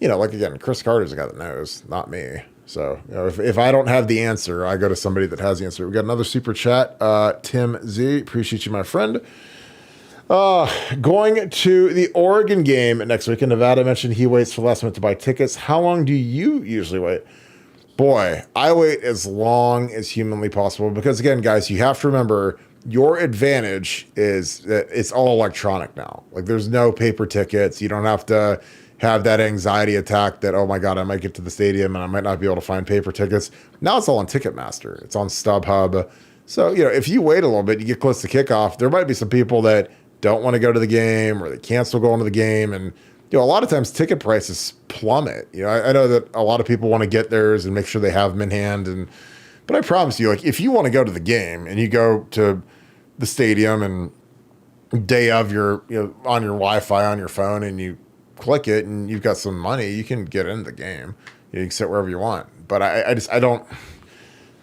like again, Chris Carter's the guy that knows, not me. So, if I don't have the answer, I go to somebody that has the answer. We got another super chat. Tim Z, appreciate you, my friend. Going to the Oregon game next week. And Nevada mentioned he waits for the last minute to buy tickets. How long do you usually wait? Boy, I wait as long as humanly possible because, again, guys, you have to remember your advantage is that it's all electronic now. Like, there's no paper tickets. You don't have to have that anxiety attack that, oh my God, I might get to the stadium and I might not be able to find paper tickets. Now it's all on Ticketmaster. It's on StubHub. So, if you wait a little bit, you get close to kickoff, there might be some people that don't want to go to the game or they cancel going to the game. And, a lot of times ticket prices plummet. I know that a lot of people want to get theirs and make sure they have them in hand. But I promise you, like, if you want to go to the game and you go to the stadium and day of your, on your Wi-Fi on your phone and you click it and you've got some money, you can get into the game. You can sit wherever you want. But I don't,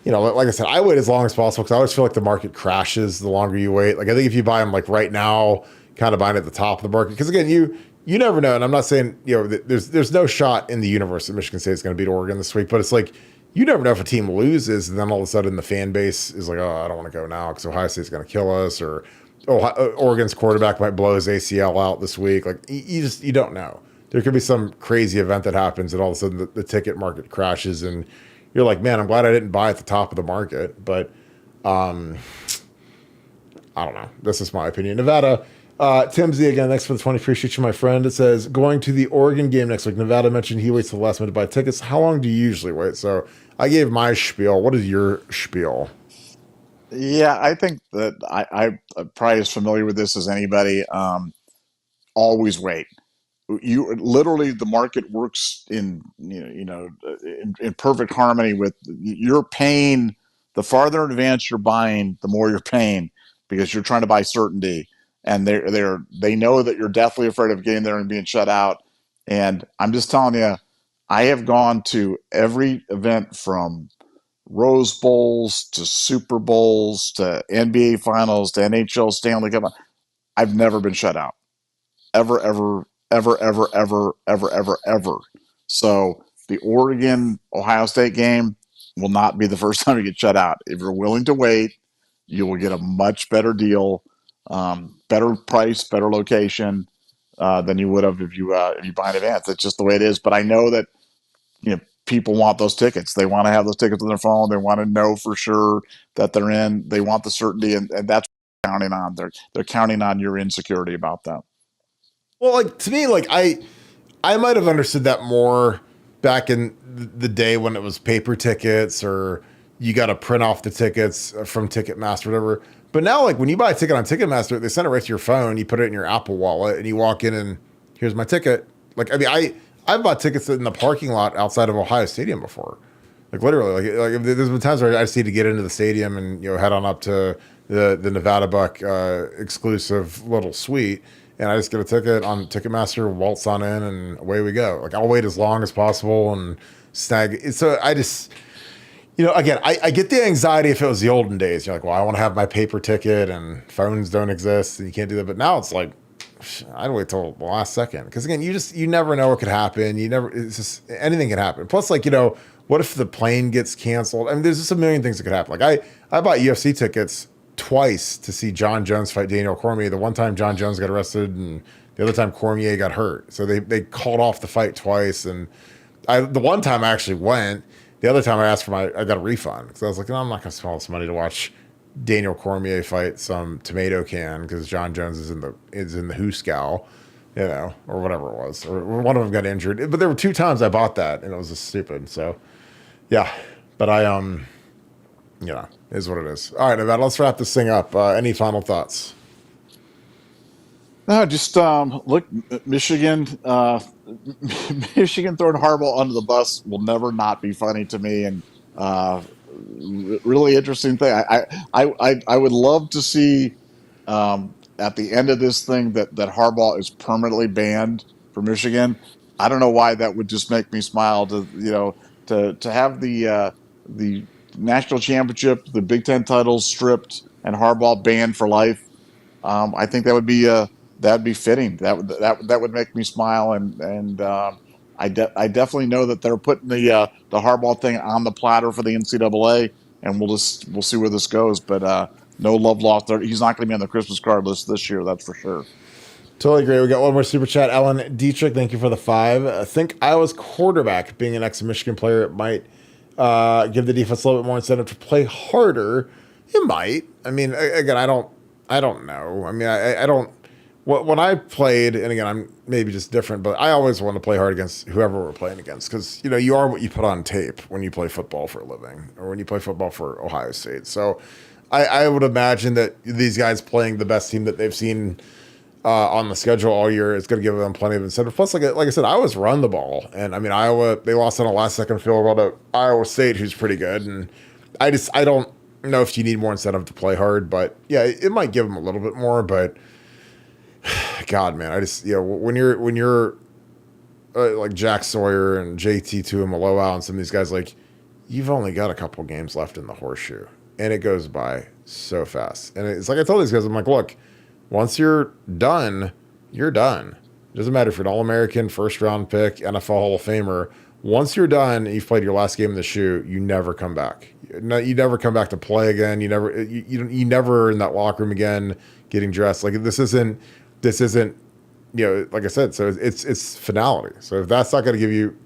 like I said, I wait as long as possible because I always feel like the market crashes the longer you wait. Like, I think if you buy them like right now, kind of buying at the top of the market, because again, you never know. And I'm not saying, there's no shot in the universe that Michigan State is going to beat Oregon this week, but it's like, you never know if a team loses and then all of a sudden the fan base is like, oh, I don't want to go now because Ohio State's going to kill us, or Oregon's quarterback might blow his ACL out this week. Like, you don't know. There could be some crazy event that happens and all of a sudden the ticket market crashes and you're like, man, I'm glad I didn't buy at the top of the market. But I don't know. This is my opinion. Nevada, Tim Z again, thanks for the 20. Appreciate you, my friend. It says, going to the Oregon game next week. Nevada mentioned he waits till the last minute to buy tickets. How long do you usually wait? So I gave my spiel. What is your spiel? Yeah, I think that I'm probably as familiar with this as anybody. Always wait. You literally, the market works in perfect harmony with your pain. The farther in advance you're buying, the more you're paying because you're trying to buy certainty, and they know that you're deathly afraid of getting there and being shut out. And I'm just telling you, I have gone to every event from Rose Bowls to Super Bowls to NBA Finals to NHL Stanley Cup. I've never been shut out. Ever, ever, ever, ever, ever, ever, ever, ever. So the Oregon Ohio State game will not be the first time you get shut out. If you're willing to wait, you will get a much better deal, better price, better location than you would have if you buy in advance. It's just the way it is. But I know that people want those tickets. They want to have those tickets on their phone. They want to know for sure that they're in. They want the certainty, and that's what they're counting on. They're counting on your insecurity about that. Well, like, to me, like, I might have understood that more back in the day when it was paper tickets or, you got to print off the tickets from Ticketmaster, whatever. But now, like when you buy a ticket on Ticketmaster, they send it right to your phone. You put it in your Apple Wallet, and you walk in, and here's my ticket. Like, I mean, I've bought tickets in the parking lot outside of Ohio Stadium before. Like literally, like there's been times where I just need to get into the stadium and head on up to the Nevadabuck exclusive little suite, and I just get a ticket on Ticketmaster, waltz on in, and away we go. Like I'll wait as long as possible and snag it. So I just, again, I get the anxiety if it was the olden days. You're like, well, I want to have my paper ticket, and phones don't exist, and you can't do that. But now it's like, I'd wait till the last second because again, you never know what could happen. It's just anything can happen. Plus, like what if the plane gets canceled? I mean, there's just a million things that could happen. Like I bought UFC tickets twice to see John Jones fight Daniel Cormier. The one time John Jones got arrested, and the other time Cormier got hurt. So they called off the fight twice. And the one time I actually went. The other time I asked I got a refund because I was like, no, I'm not going to spend all this money to watch Daniel Cormier fight some tomato can because John Jones is in the Hooskow, or whatever it was, or one of them got injured. But there were 2 times I bought that, and it was just stupid. So. Yeah, but is what it is. All right, Nevada, let's wrap this thing up. Any final thoughts? No, just look, Michigan. Michigan throwing Harbaugh under the bus will never not be funny to me, and really interesting thing. I would love to see at the end of this thing that Harbaugh is permanently banned for Michigan. I don't know why that would just make me smile to have the national championship, the Big Ten titles stripped, and Harbaugh banned for life. I think that'd be fitting. That would make me smile, and I definitely know that they're putting the Harbaugh thing on the platter for the NCAA, and we'll see where this goes. But no love lost there. He's not going to be on the Christmas card list this year, that's for sure. Totally agree. We got one more super chat. Ellen Dietrich, thank you for the 5. I think Iowa's quarterback, being an ex-Michigan player, it might give the defense a little bit more incentive to play harder. It might. I mean, again, I don't know. I mean, I don't. When I played, and again, I'm maybe just different, but I always want to play hard against whoever we're playing against because you are what you put on tape when you play football for a living or when you play football for Ohio State. So I would imagine that these guys playing the best team that they've seen on the schedule all year is going to give them plenty of incentive. Plus, like I said, Iowa's run the ball, and I mean Iowa, they lost on a last-second field goal to Iowa State, who's pretty good, and I don't know if you need more incentive to play hard, but yeah, it might give them a little bit more. But God, man, I just when you're like Jack Sawyer and JT Tuimoloau and some of these guys, like you've only got a couple games left in the horseshoe, and it goes by so fast. And it's like I told these guys, I'm like, look. Once you're done, you're done. It doesn't matter if you're an All-American, first-round pick, NFL Hall of Famer. Once you're done and you've played your last game in the shoe, you never come back. You never come back to play again. You never in that locker room again getting dressed. Like this isn't. Like I said. So it's finality. So if that's not going to give you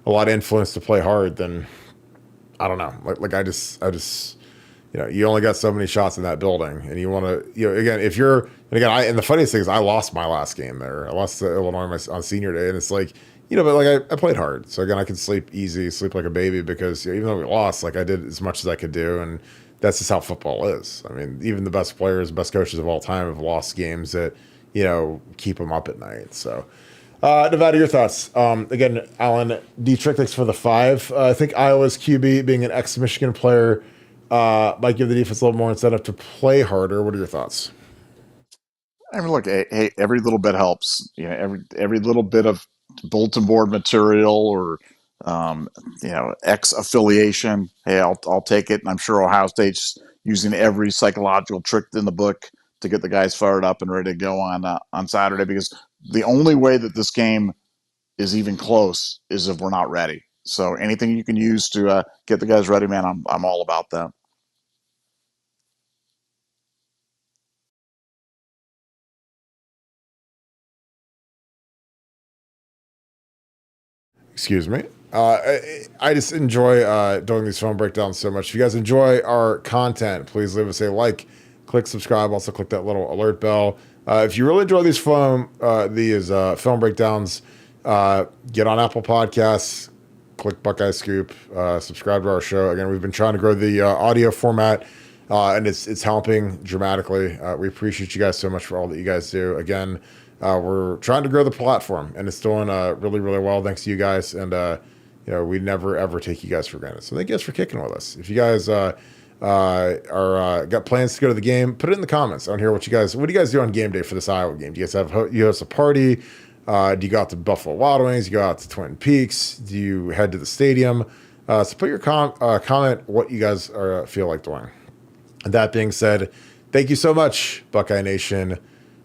a lot of influence to play hard, then I don't know. Like I just. You only got so many shots in that building, and you want to, again, and the funniest thing is I lost my last game there. I lost to Illinois on senior day, and it's like, but like I played hard. So again, I can sleep easy, sleep like a baby because even though we lost, like I did as much as I could do, and that's just how football is. I mean, even the best players, best coaches of all time have lost games that, keep them up at night. So, Nevada, your thoughts? Again, Alan Dietrich, thanks for the 5. I think Iowa's QB, being an ex-Michigan player, might give the defense a little more incentive to play harder. What are your thoughts? I mean, look, hey, every little bit helps. Every little bit of bulletin board material or X affiliation. Hey, I'll take it. And I'm sure Ohio State's using every psychological trick in the book to get the guys fired up and ready to go on Saturday. Because the only way that this game is even close is if we're not ready. So anything you can use to get the guys ready, man, I'm all about that. Excuse me. I just enjoy doing these film breakdowns so much. If you guys enjoy our content, please leave us a like, click subscribe, also click that little alert bell. If you really enjoy these film breakdowns, get on Apple Podcasts, click Buckeye Scoop, subscribe to our show. Again, we've been trying to grow the audio format, and it's helping dramatically. We appreciate you guys so much for all that you guys do. Again, we're trying to grow the platform, and it's doing really, really well thanks to you guys. And we never ever take you guys for granted. So thank you guys for kicking with us. If you guys are got plans to go to the game, put it in the comments. I want to hear what do you guys do on game day for this Iowa game? Do you guys host a party? Do you go out to Buffalo Wild Wings? Do you go out to Twin Peaks? Do you head to the stadium? So put your comment what you guys feel like doing. And that being said, thank you so much, Buckeye Nation.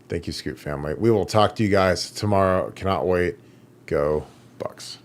Thank you, Scoop family. We will talk to you guys tomorrow. Cannot wait. Go Bucks.